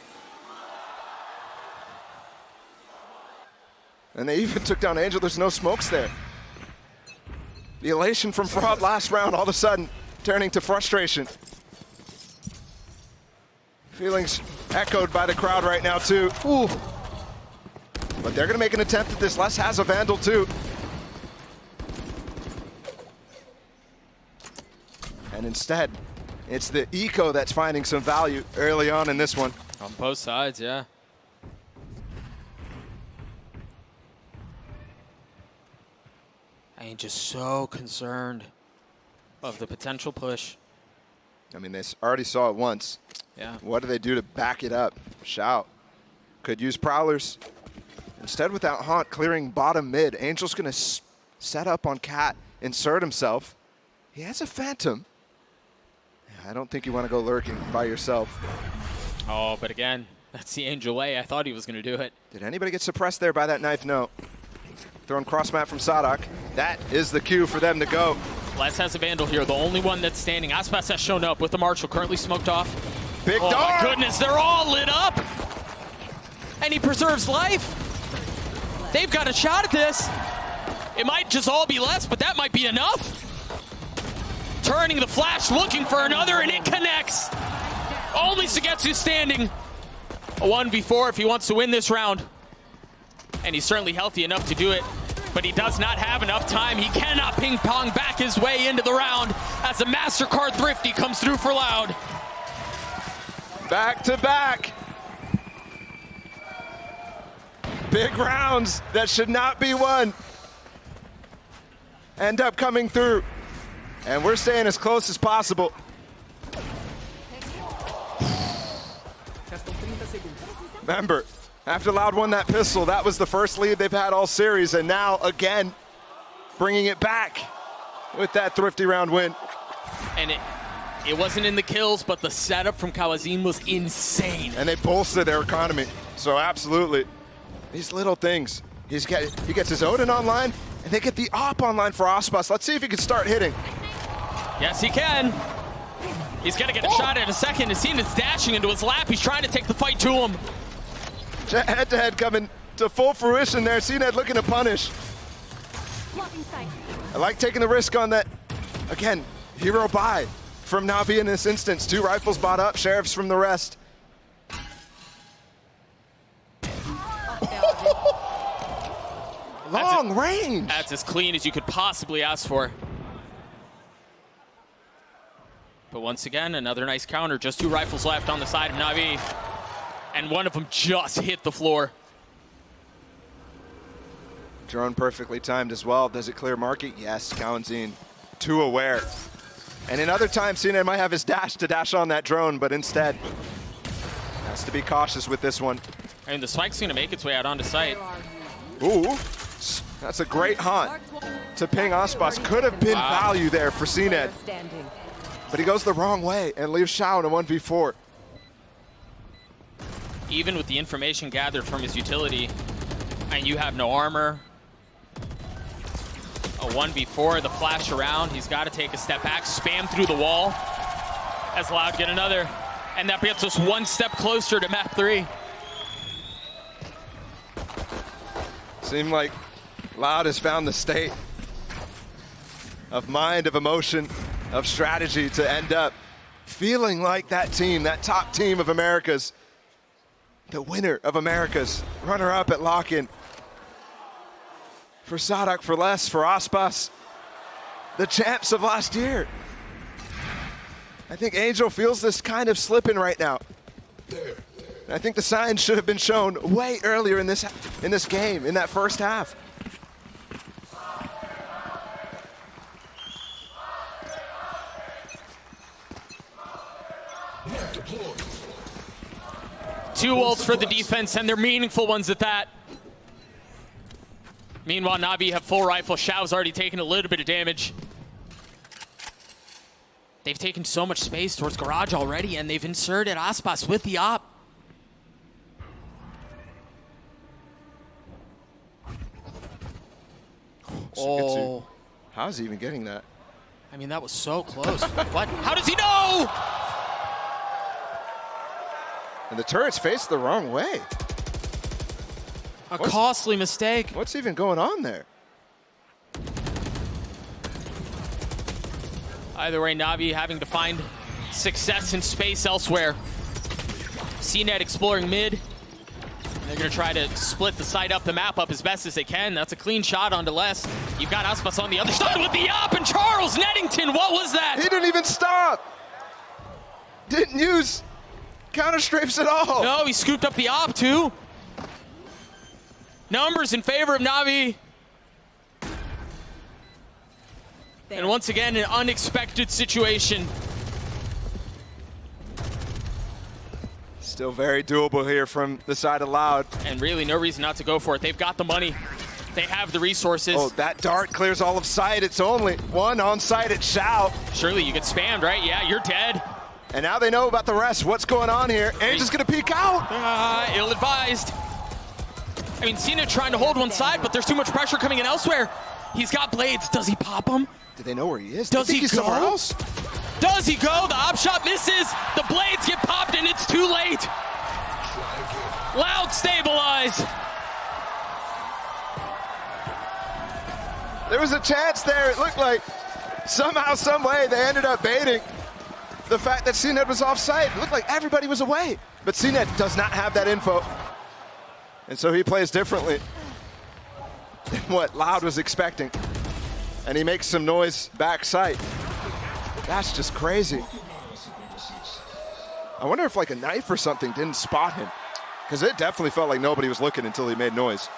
And they even took down Angel. There's no smokes there. The elation from Fraud last round, all of a sudden, turning to frustration. Feelings echoed by the crowd right now, too. Ooh. But they're going to make an attempt at this. Les has a Vandal, too. And instead, it's the eco that's finding some value early on in this one. On both sides, yeah. I ain't just so concerned of the potential push. I mean, they already saw it once. Yeah. What do they do to back it up? Shout. Could use Prowlers. Instead, without Haunt clearing bottom mid, Angel's going to set up on Cat, insert himself. He has a Phantom. I don't think you want to go lurking by yourself. Oh, but again, that's the Angel way. I thought he was going to do it. Did anybody get suppressed there by that knife? No. Throwing cross map from Sadak. That is the cue for them to go. Les has a Vandal here, the only one that's standing. Aspas has shown up with the Marshal, currently smoked off. Big oh dog! My goodness, they're all lit up! And he preserves life. They've got a shot at this. It might just all be Les, but that might be enough. Turning the flash, looking for another, and it connects. Only Sugetsu standing. A 1v4 if he wants to win this round. And he's certainly healthy enough to do it, but he does not have enough time. He cannot ping-pong back his way into the round as the MasterCard Thrifty comes through for Loud. Back to back. Big rounds that should not be won end up coming through. And we're staying as close as possible. Remember, after Loud won that pistol, that was the first lead they've had all series, and now, again, bringing it back with that thrifty round win. And it wasn't in the kills, but the setup from Cowanzine was insane. And they bolstered their economy, so absolutely. These little things. He gets his Odin online, and they get the op online for Aspas. Let's see if he can start hitting. Yes, he can. He's gonna get a shot at a second. Ascent is dashing into his lap. He's trying to take the fight to him. Head-to-head coming to full fruition there. CNET looking to punish. I like taking the risk on that. Again, hero buy from Navi in this instance. 2 rifles bought up, sheriffs from the rest. Long range. That's as clean as you could possibly ask for. But once again, another nice counter. Just 2 rifles left on the side of Navi. And one of them just hit the floor. Drone perfectly timed as well. Does it clear market? Yes, Cowanzine too aware. And in other times, CNET might have his dash to dash on that drone, but instead has to be cautious with this one. I mean, the spike's gonna make its way out onto site. Ooh, that's a great haunt to ping Aspas. Could have been value there for CNET. But he goes the wrong way and leaves Shao in a 1v4. Even with the information gathered from his utility, And you have no armor. A 1v4, the flash around. He's got to take a step back, spam through the wall. As Loud get another. And that gets us one step closer to map 3. Seemed like Loud has found the state of mind, of emotion, of strategy to end up feeling like that team, that top team of Americas, the winner of Americas, runner-up at lock-in. For Sadak, for Les, for Aspas, the champs of last year. I think Angel feels this kind of slipping right now. And I think the signs should have been shown way earlier in this game, in that first half. Two ults for the defense, and they're meaningful ones at that. Meanwhile, Navi have full rifle. Shao's already taken a little bit of damage. They've taken so much space towards Garage already, and they've inserted Aspas with the op. Oh. How's he even getting that? I mean, that was so close. What? How does he know? And the turret's faced the wrong way. A costly mistake. What's even going on there? Either way, Navi having to find success in space elsewhere. CNET exploring mid. And they're going to try to split the side up, the map up as best as they can. That's a clean shot onto Les. You've got Aspas on the other side with the op, and Charles Nettington, what was that? He didn't even stop. Didn't use counter strafes at all. No, he scooped up the op too. Numbers in favor of Navi. And once again, an unexpected situation. Still very doable here from the side of Loud. And really no reason not to go for it. They've got the money. They have the resources. Oh, that dart clears all of sight. It's only one on site at Shao. Surely you get spammed, right? Yeah, you're dead. And now they know about the rest. What's going on here? Angel's gonna peek out. Ill-advised. I mean, Cena trying to hold one side, but there's too much pressure coming in elsewhere. He's got blades. Does he pop them? Do they know where he is? Does he he's go? somewhere else? Does he go? The op shot misses. The blades get popped, and it's too late. Loud stabilize. There was a chance there. It looked like somehow, some way, they ended up baiting the fact that CNET was offside. It looked like everybody was away. But CNET does not have that info. And so he plays differently than what Loud was expecting. And he makes some noise backside. That's just crazy. I wonder if like a knife or something didn't spot him. Because it definitely felt like nobody was looking until he made noise.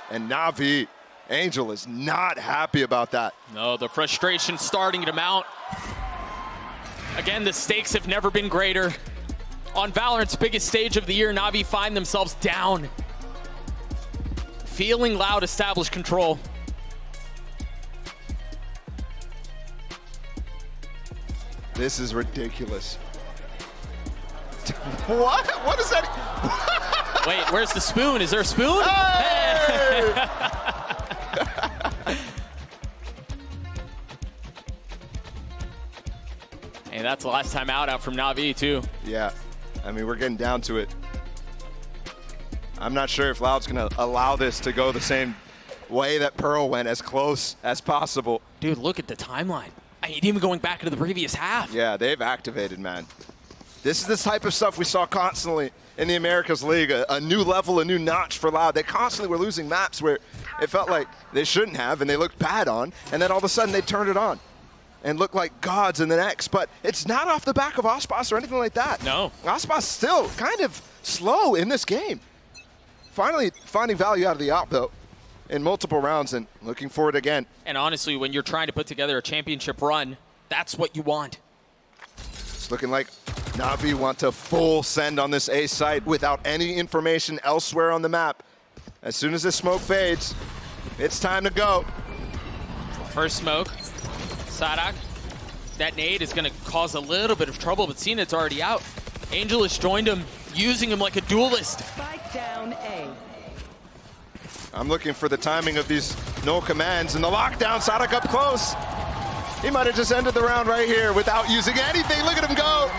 And Navi, Angel is not happy about that. No, the frustration starting to mount. Again, the stakes have never been greater. On Valorant's biggest stage of the year, Navi find themselves down. Feeling Loud establish control. This is ridiculous. What? What is that? Wait, where's the spoon? Is there a spoon? Hey! Hey, that's the last time out from Navi, too. Yeah, I mean, we're getting down to it. I'm not sure if Loud's going to allow this to go the same way that Pearl went, as close as possible. Dude, look at the timeline. I mean, even going back into the previous half. Yeah, they've activated, man. This is the type of stuff we saw constantly in the Americas League, a new level, a new notch for Loud. They constantly were losing maps where it felt like they shouldn't have and they looked bad on, and then all of a sudden they turned it on and looked like gods in the next. But it's not off the back of Aspas or anything like that. No. Aspas still kind of slow in this game. Finally finding value out of the op, though, in multiple rounds and looking forward again. And honestly, when you're trying to put together a championship run, that's what you want. It's looking like Navi want to full send on this A site without any information elsewhere on the map. As soon as this smoke fades, it's time to go. First smoke. Sadak. That nade is going to cause a little bit of trouble, but CNET's already out. Angel has joined him, using him like a duelist. Spike down A. I'm looking for the timing of these no commands and the lockdown. Sadak up close. He might have just ended the round right here without using anything. Look at him go.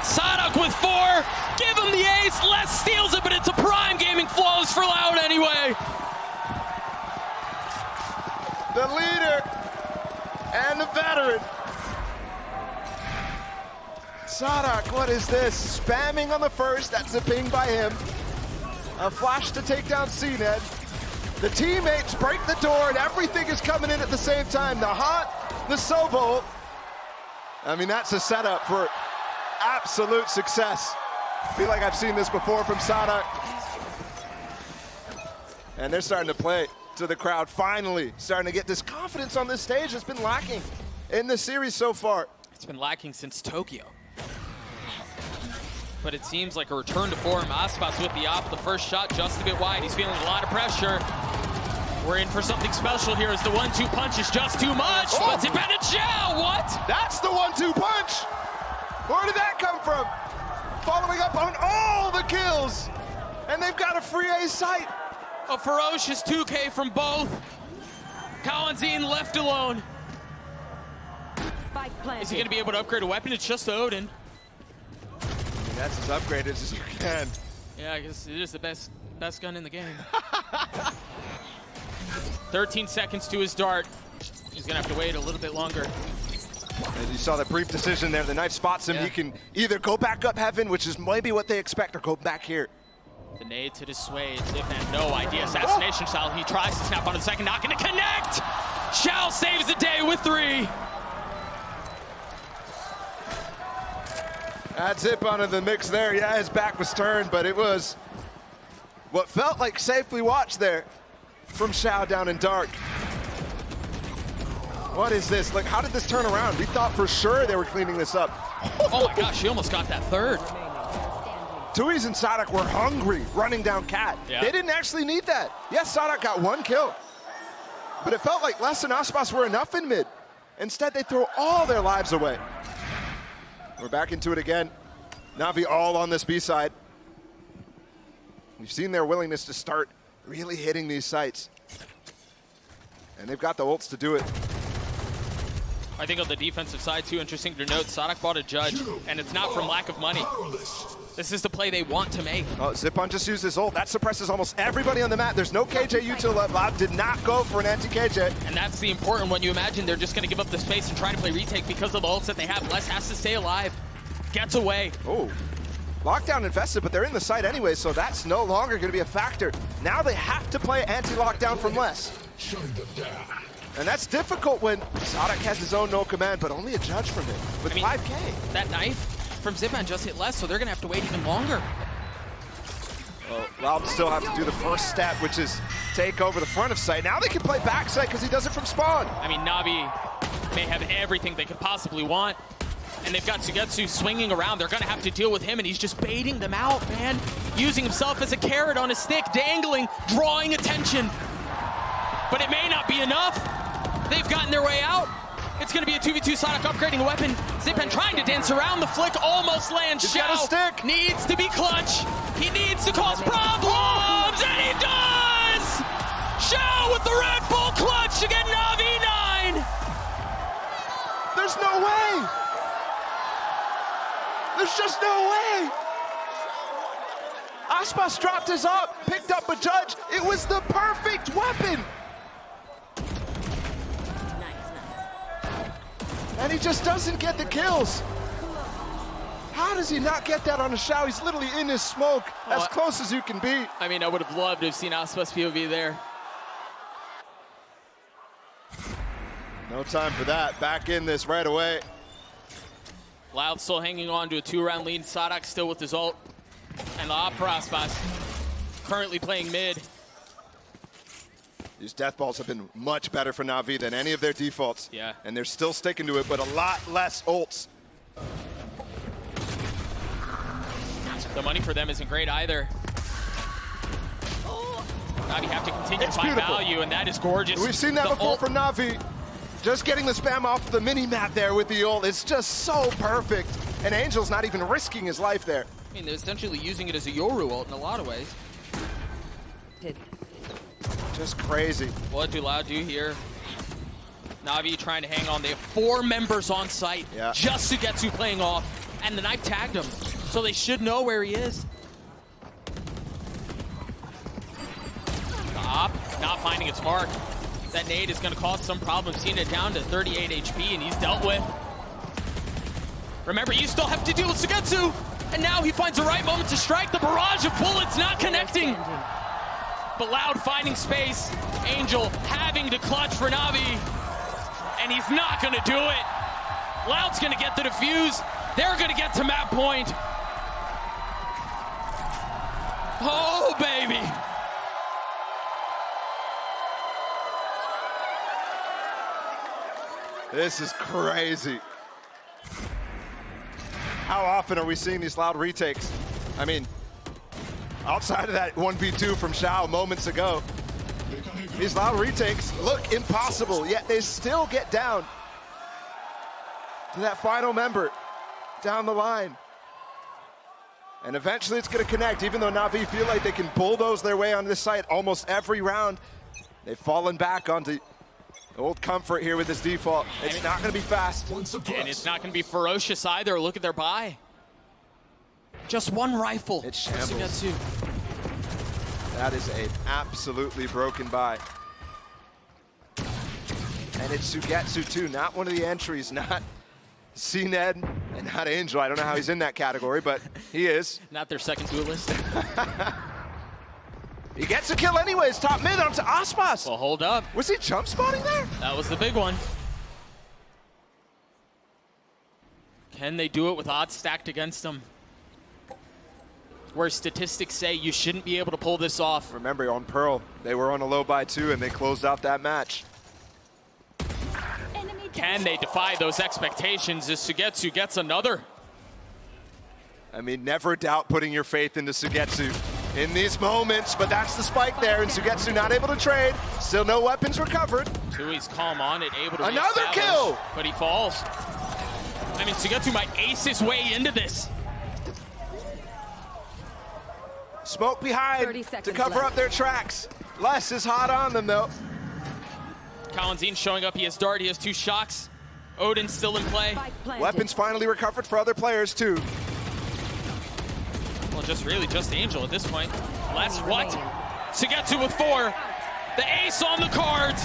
Sadak with 4. Give him the ace. Les steals it, but it's a prime gaming flawless for Loud anyway. The leader and the veteran. Sadak, what is this? Spamming on the first. That's a ping by him. A flash to take down CNED. The teammates break the door and everything is coming in at the same time. The hot, the Sobo. I mean, that's a setup for absolute success. I feel like I've seen this before from Sadak. And they're starting to play to the crowd, finally. Starting to get this confidence on this stage that's been lacking in the series so far. It's been lacking since Tokyo. But it seems like a return to form. Aspas with the op, the first shot just a bit wide. He's feeling a lot of pressure. We're in for something special here as the 1-2 punch is just too much. Oh. But Zipana Chow, what? That's the 1-2 punch. Where did that come from? Following up on all the kills. And they've got a free A site. A ferocious 2K from both. Kalanzine left alone. Spike planted. Is he going to be able to upgrade a weapon? It's just Odin. That's as upgraded as you can. Yeah, I guess it is the best gun in the game. 13 seconds to his dart. He's going to have to wait a little bit longer. And you saw that brief decision there. The knife spots him. Yeah. He can either go back up heaven, which is maybe what they expect, or go back here. The nade to dissuade. Zipman, no idea. Assassination style. He tries to snap on the second. Not going to connect. Shao saves the day with 3. Add Zip onto the mix there. Yeah, his back was turned, but it was what felt like safely watched there from Shao down in dark. What is this? Like, how did this turn around? We thought for sure they were cleaning this up. Oh my gosh, he almost got that 3rd. Tui's and Sadak were hungry running down Cat. Yeah. They didn't actually need that. Yes, Sadak got 1 kill, but it felt like Les and Aspas were enough in mid. Instead, they throw all their lives away. We're back into it again. Navi all on this B side. We've seen their willingness to start really hitting these sites. And they've got the ults to do it. I think on the defensive side too, interesting to note, Sadak bought a judge, and it's not from lack of money. This is the play they want to make. Oh, Zipon just used his ult. That suppresses almost everybody on the map. There's no KJ util left. Loud did not go for an anti-KJ. And that's the important one. You imagine they're just going to give up the space and try to play retake because of the ults that they have. Les has to stay alive. Gets away. Oh, lockdown infested, but they're in the site anyway, so that's no longer going to be a factor. Now they have to play anti-lockdown from Les. And that's difficult when Sadak has his own no command, but only a judge from it with 5K. That knife from Zipman just hit Les, so they're going to have to wait even longer. Well, Loud still have to do the first step, which is take over the front of site. Now they can play backside because he does it from spawn. I mean, Navi may have everything they could possibly want, and they've got Sugetsu swinging around. They're going to have to deal with him, and he's just baiting them out, man. Using himself as a carrot on a stick, dangling, drawing attention. But it may not be enough. They've gotten their way out. It's going to be a 2v2. Sadak upgrading a weapon. Zipman trying to dance around. The flick almost lands. He's got a stick. Needs to be clutch. He needs to cause problems, and he does! Shao with the Red Bull clutch to get Navi 9. There's no way. There's just no way. Aspas dropped his up, picked up a judge. It was the perfect weapon. And he just doesn't get the kills. How does he not get that on a Shao? He's literally in his smoke, as close as you can be. I mean, I would have loved to have seen Aspas POV there. No time for that. Back in this right away. Loud still hanging on to a 2-round lead. Sadak still with his ult. And the op for Aspas currently playing mid. These death balls have been much better for Navi than any of their defaults. Yeah. And they're still sticking to it, but a lot less ults. The money for them isn't great either. Navi have to continue to find value, and that is gorgeous. We've seen that before from Navi. Just getting the spam off the mini-map there with the ult. It's just so perfect. And Angel's not even risking his life there. I mean, they're essentially using it as a Yoru ult in a lot of ways. Just crazy. What do Loud do here? Navi trying to hang on. They have 4 members on site. Yeah. Just Sugetsu playing off. And the knife tagged him. So they should know where he is. The op not finding its mark. That nade is going to cause some problems. Seeing it down to 38 HP, and he's dealt with. Remember, you still have to deal with Sugetsu. And now he finds the right moment to strike. The barrage of bullets not connecting. But Loud finding space. Angel having to clutch for Navi. And he's not going to do it. Loud's going to get the defuse. They're going to get to map point. Oh, baby. This is crazy. How often are we seeing these Loud retakes? I mean, outside of that 1v2 from Xiao moments ago, these Loud retakes look impossible, yet they still get down to that final member down the line. And eventually it's going to connect, even though Navi feel like they can bulldoze their way on this site almost every round. They've fallen back onto old comfort here with this default. It's not going to be fast. And it's not going to be ferocious either. Look at their buy. Just one rifle. It's shambles. Sugetsu. That is an absolutely broken buy. And it's Sugetsu too, not one of the entries, not C-Ned and not Angel. I don't know how he's in that category, but he is. Not their second duelist. He gets a kill anyways, top mid onto Aspas. Well, hold up. Was he jump spotting there? That was the big one. Can they do it with odds stacked against them? Where statistics say you shouldn't be able to pull this off. Remember, on Pearl, they were on a low by 2 and they closed out that match. Can they defy those expectations as Sugetsu gets another? I mean, never doubt putting your faith into Sugetsu in these moments, but that's the spike there, and Sugetsu not able to trade. Still no weapons recovered. Tui's calm on it, able to another reestablish, kill! But he falls. I mean, Sugetsu might ace his way into this. Smoke behind to cover up their tracks. Les is hot on them, though. Kalanzine showing up. He has Dart. He has 2 shocks. Odin still in play. Weapons finally recovered for other players, too. Well, just Angel at this point. Les, what? Sugetsu with 4. The ace on the cards.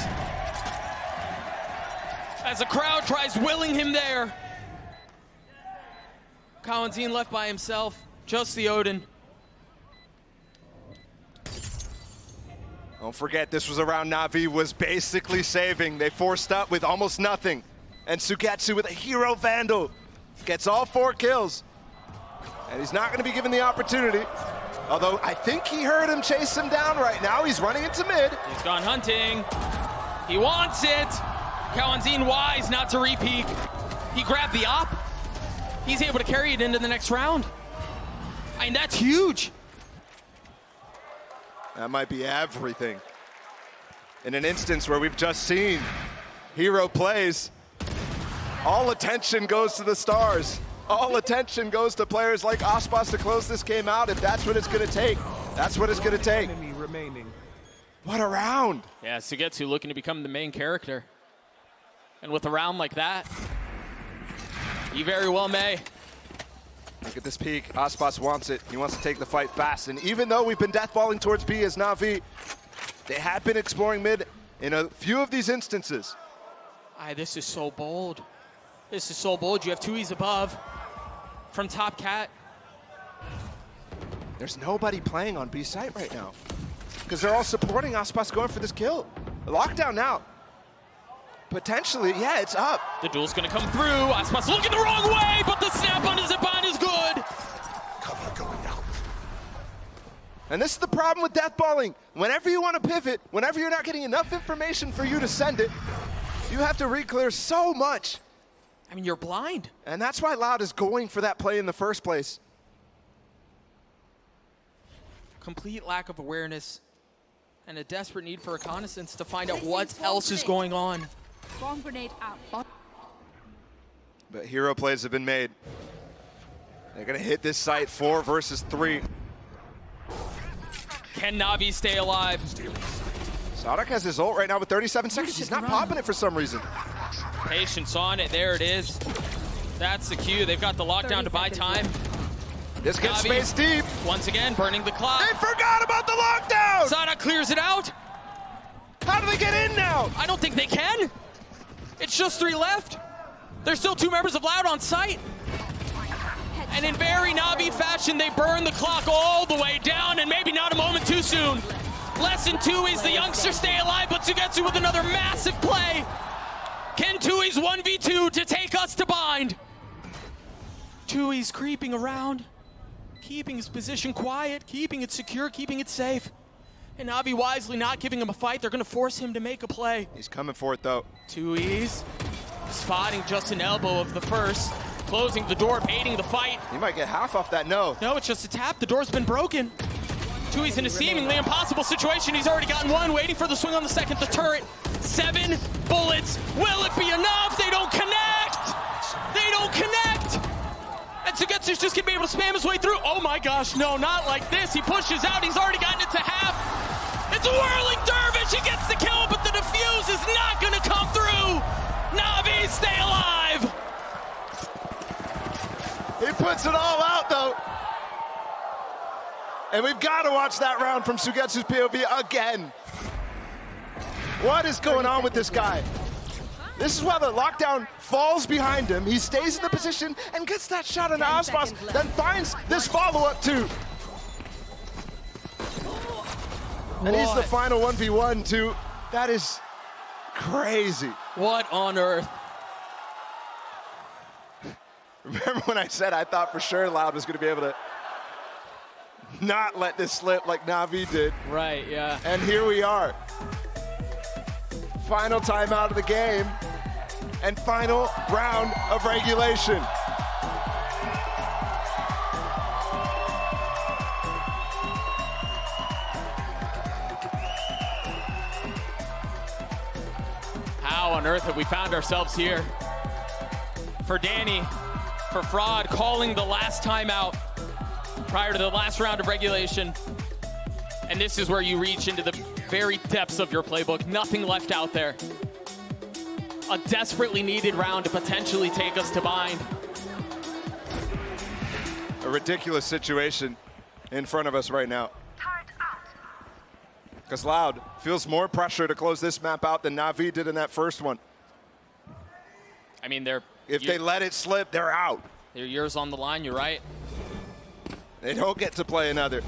As the crowd tries willing him there. Kalanzine left by himself. Just the Odin. Don't forget, this was a round Navi was basically saving. They forced up with almost nothing. And Sugetsu with a hero Vandal gets all 4 kills. And he's not going to be given the opportunity. Although I think he heard him chase him down right now. He's running into mid. He's gone hunting. He wants it. Kalanzine wise not to repeat. He grabbed the op. He's able to carry it into the next round. I mean, that's huge. That might be everything. In an instance where we've just seen hero plays, all attention goes to the stars. All attention goes to players like Aspas to close this game out. If that's what it's going to take, that's what it's going to take. What a round. Yeah, Sugetsu looking to become the main character. And with a round like that, he very well may. Look at this peak. Aspas wants it. He wants to take the fight fast. And even though we've been deathballing towards B as Navi, they have been exploring mid in a few of these instances. This is so bold. This is so bold. You have 2Es above from top cat. There's nobody playing on B site right now because they're all supporting Aspas going for this kill. Lockdown now. Potentially, yeah, it's up. The duel's gonna come through. Aspas looking the wrong way, but the snap on his Zipon is good. Cover going out. And this is the problem with deathballing. Whenever you want to pivot, whenever you're not getting enough information for you to send it, you have to re-clear so much. I mean, you're blind. And that's why Loud is going for that play in the first place. Complete lack of awareness and a desperate need for reconnaissance to find out what else is going on. Bomb grenade out. But hero plays have been made. They're going to hit this site 4 versus 3. Can Navi stay alive? Sadok has his ult right now with 37 seconds. He's not popping it for some reason. Patience on it. There it is. That's the cue. They've got the lockdown to buy time. This gets Navi, space deep. once again, burning the clock. They forgot about the lockdown! Sadok clears it out. How do they get in now? I don't think they can. It's just 3 left. There's still 2 members of Loud on site. And in very Navi fashion, they burn the clock all the way down, and maybe not a moment too soon. Less than 2 is the youngsters stay alive, but Sugetsu with another massive play. Can Tui's 1v2 to take us to bind? Tui's creeping around, keeping his position quiet, keeping it secure, keeping it safe. And Navi wisely not giving him a fight. They're gonna force him to make a play. He's coming for it though. Tui's spotting just an elbow of the first, closing the door, baiting the fight. He might get half off that no. No, it's just a tap. The door's been broken. Tui's in a seemingly impossible situation. He's already gotten 1, waiting for the swing on the second. The turret, 7 bullets. Will it be enough? They don't connect. They don't connect. And Sugetsu's just gonna be able to spam his way through. Oh my gosh, no, not like this. He pushes out. He's already gotten it to half. It's a whirling dervish. He gets the kill, but the defuse is not gonna come through. Navi, stay alive. He puts it all out though. And we've got to watch that round from Sugetsu's POV again. What is going on with this guy? This is why the lockdown falls behind him. He stays in the position and gets that shot on Aspas, then finds this follow-up too. And he's the final 1v1 too. That is crazy. What on earth? Remember when I said I thought for sure Loud was going to be able to not let this slip like Navi did? Right, yeah. And here we are. Final timeout of the game and final round of regulation. How on earth have we found ourselves here? For Danny, for Fraud, calling the last timeout prior to the last round of regulation. And this is where you reach into the very depths of your playbook. Nothing left out there. A desperately needed round to potentially take us to bind. A ridiculous situation in front of us right now. Because Loud feels more pressure to close this map out than Navi did in that first one. I mean, if they let it slip, they're out. Their years on the line, you're right. They don't get to play another.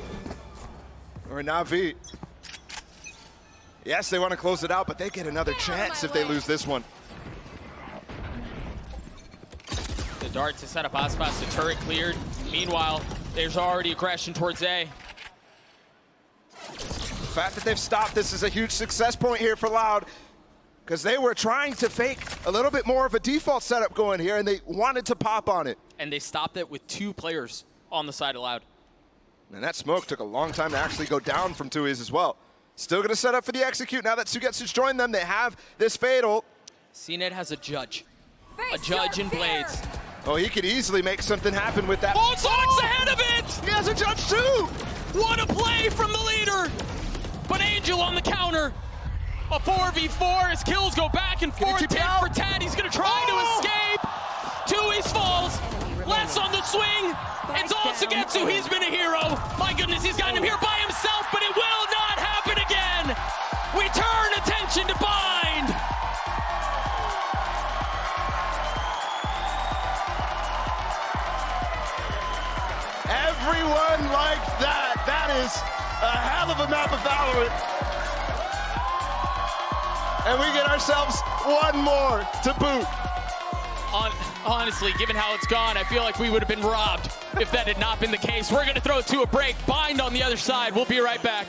Or Navi. Yes, they want to close it out, but they get another chance if they lose this one. The dart to set up Aspas, the turret cleared. Meanwhile, there's already aggression towards A. The fact that they've stopped this is a huge success point here for Loud, because they were trying to fake a little bit more of a default setup going here, and they wanted to pop on it. And they stopped it with 2 players on the side of Loud. And that smoke took a long time to actually go down from Tui's as well. Still going to set up for the execute now that Sugetsu's joined them. They have this fatal. CNED has a judge. A judge in Blades. Oh, he could easily make something happen with that. Oh, Sonic's ahead of it! He has a judge too! What a play from the leader! But Angel on the counter. A 4v4, his kills go back and forth. Tit for tat, he's gonna try to escape. Tui's falls, less on the swing. It's all Sugetsu, he's been a hero. My goodness, he's gotten him here by himself, but it will not happen again. We turn attention to bind. Everyone like that. That is a hell of a map of Valorant. And we get ourselves one more to boot. Honestly, given how it's gone, I feel like we would have been robbed if that had not been the case. We're going to throw it to a break. Bind on the other side. We'll be right back.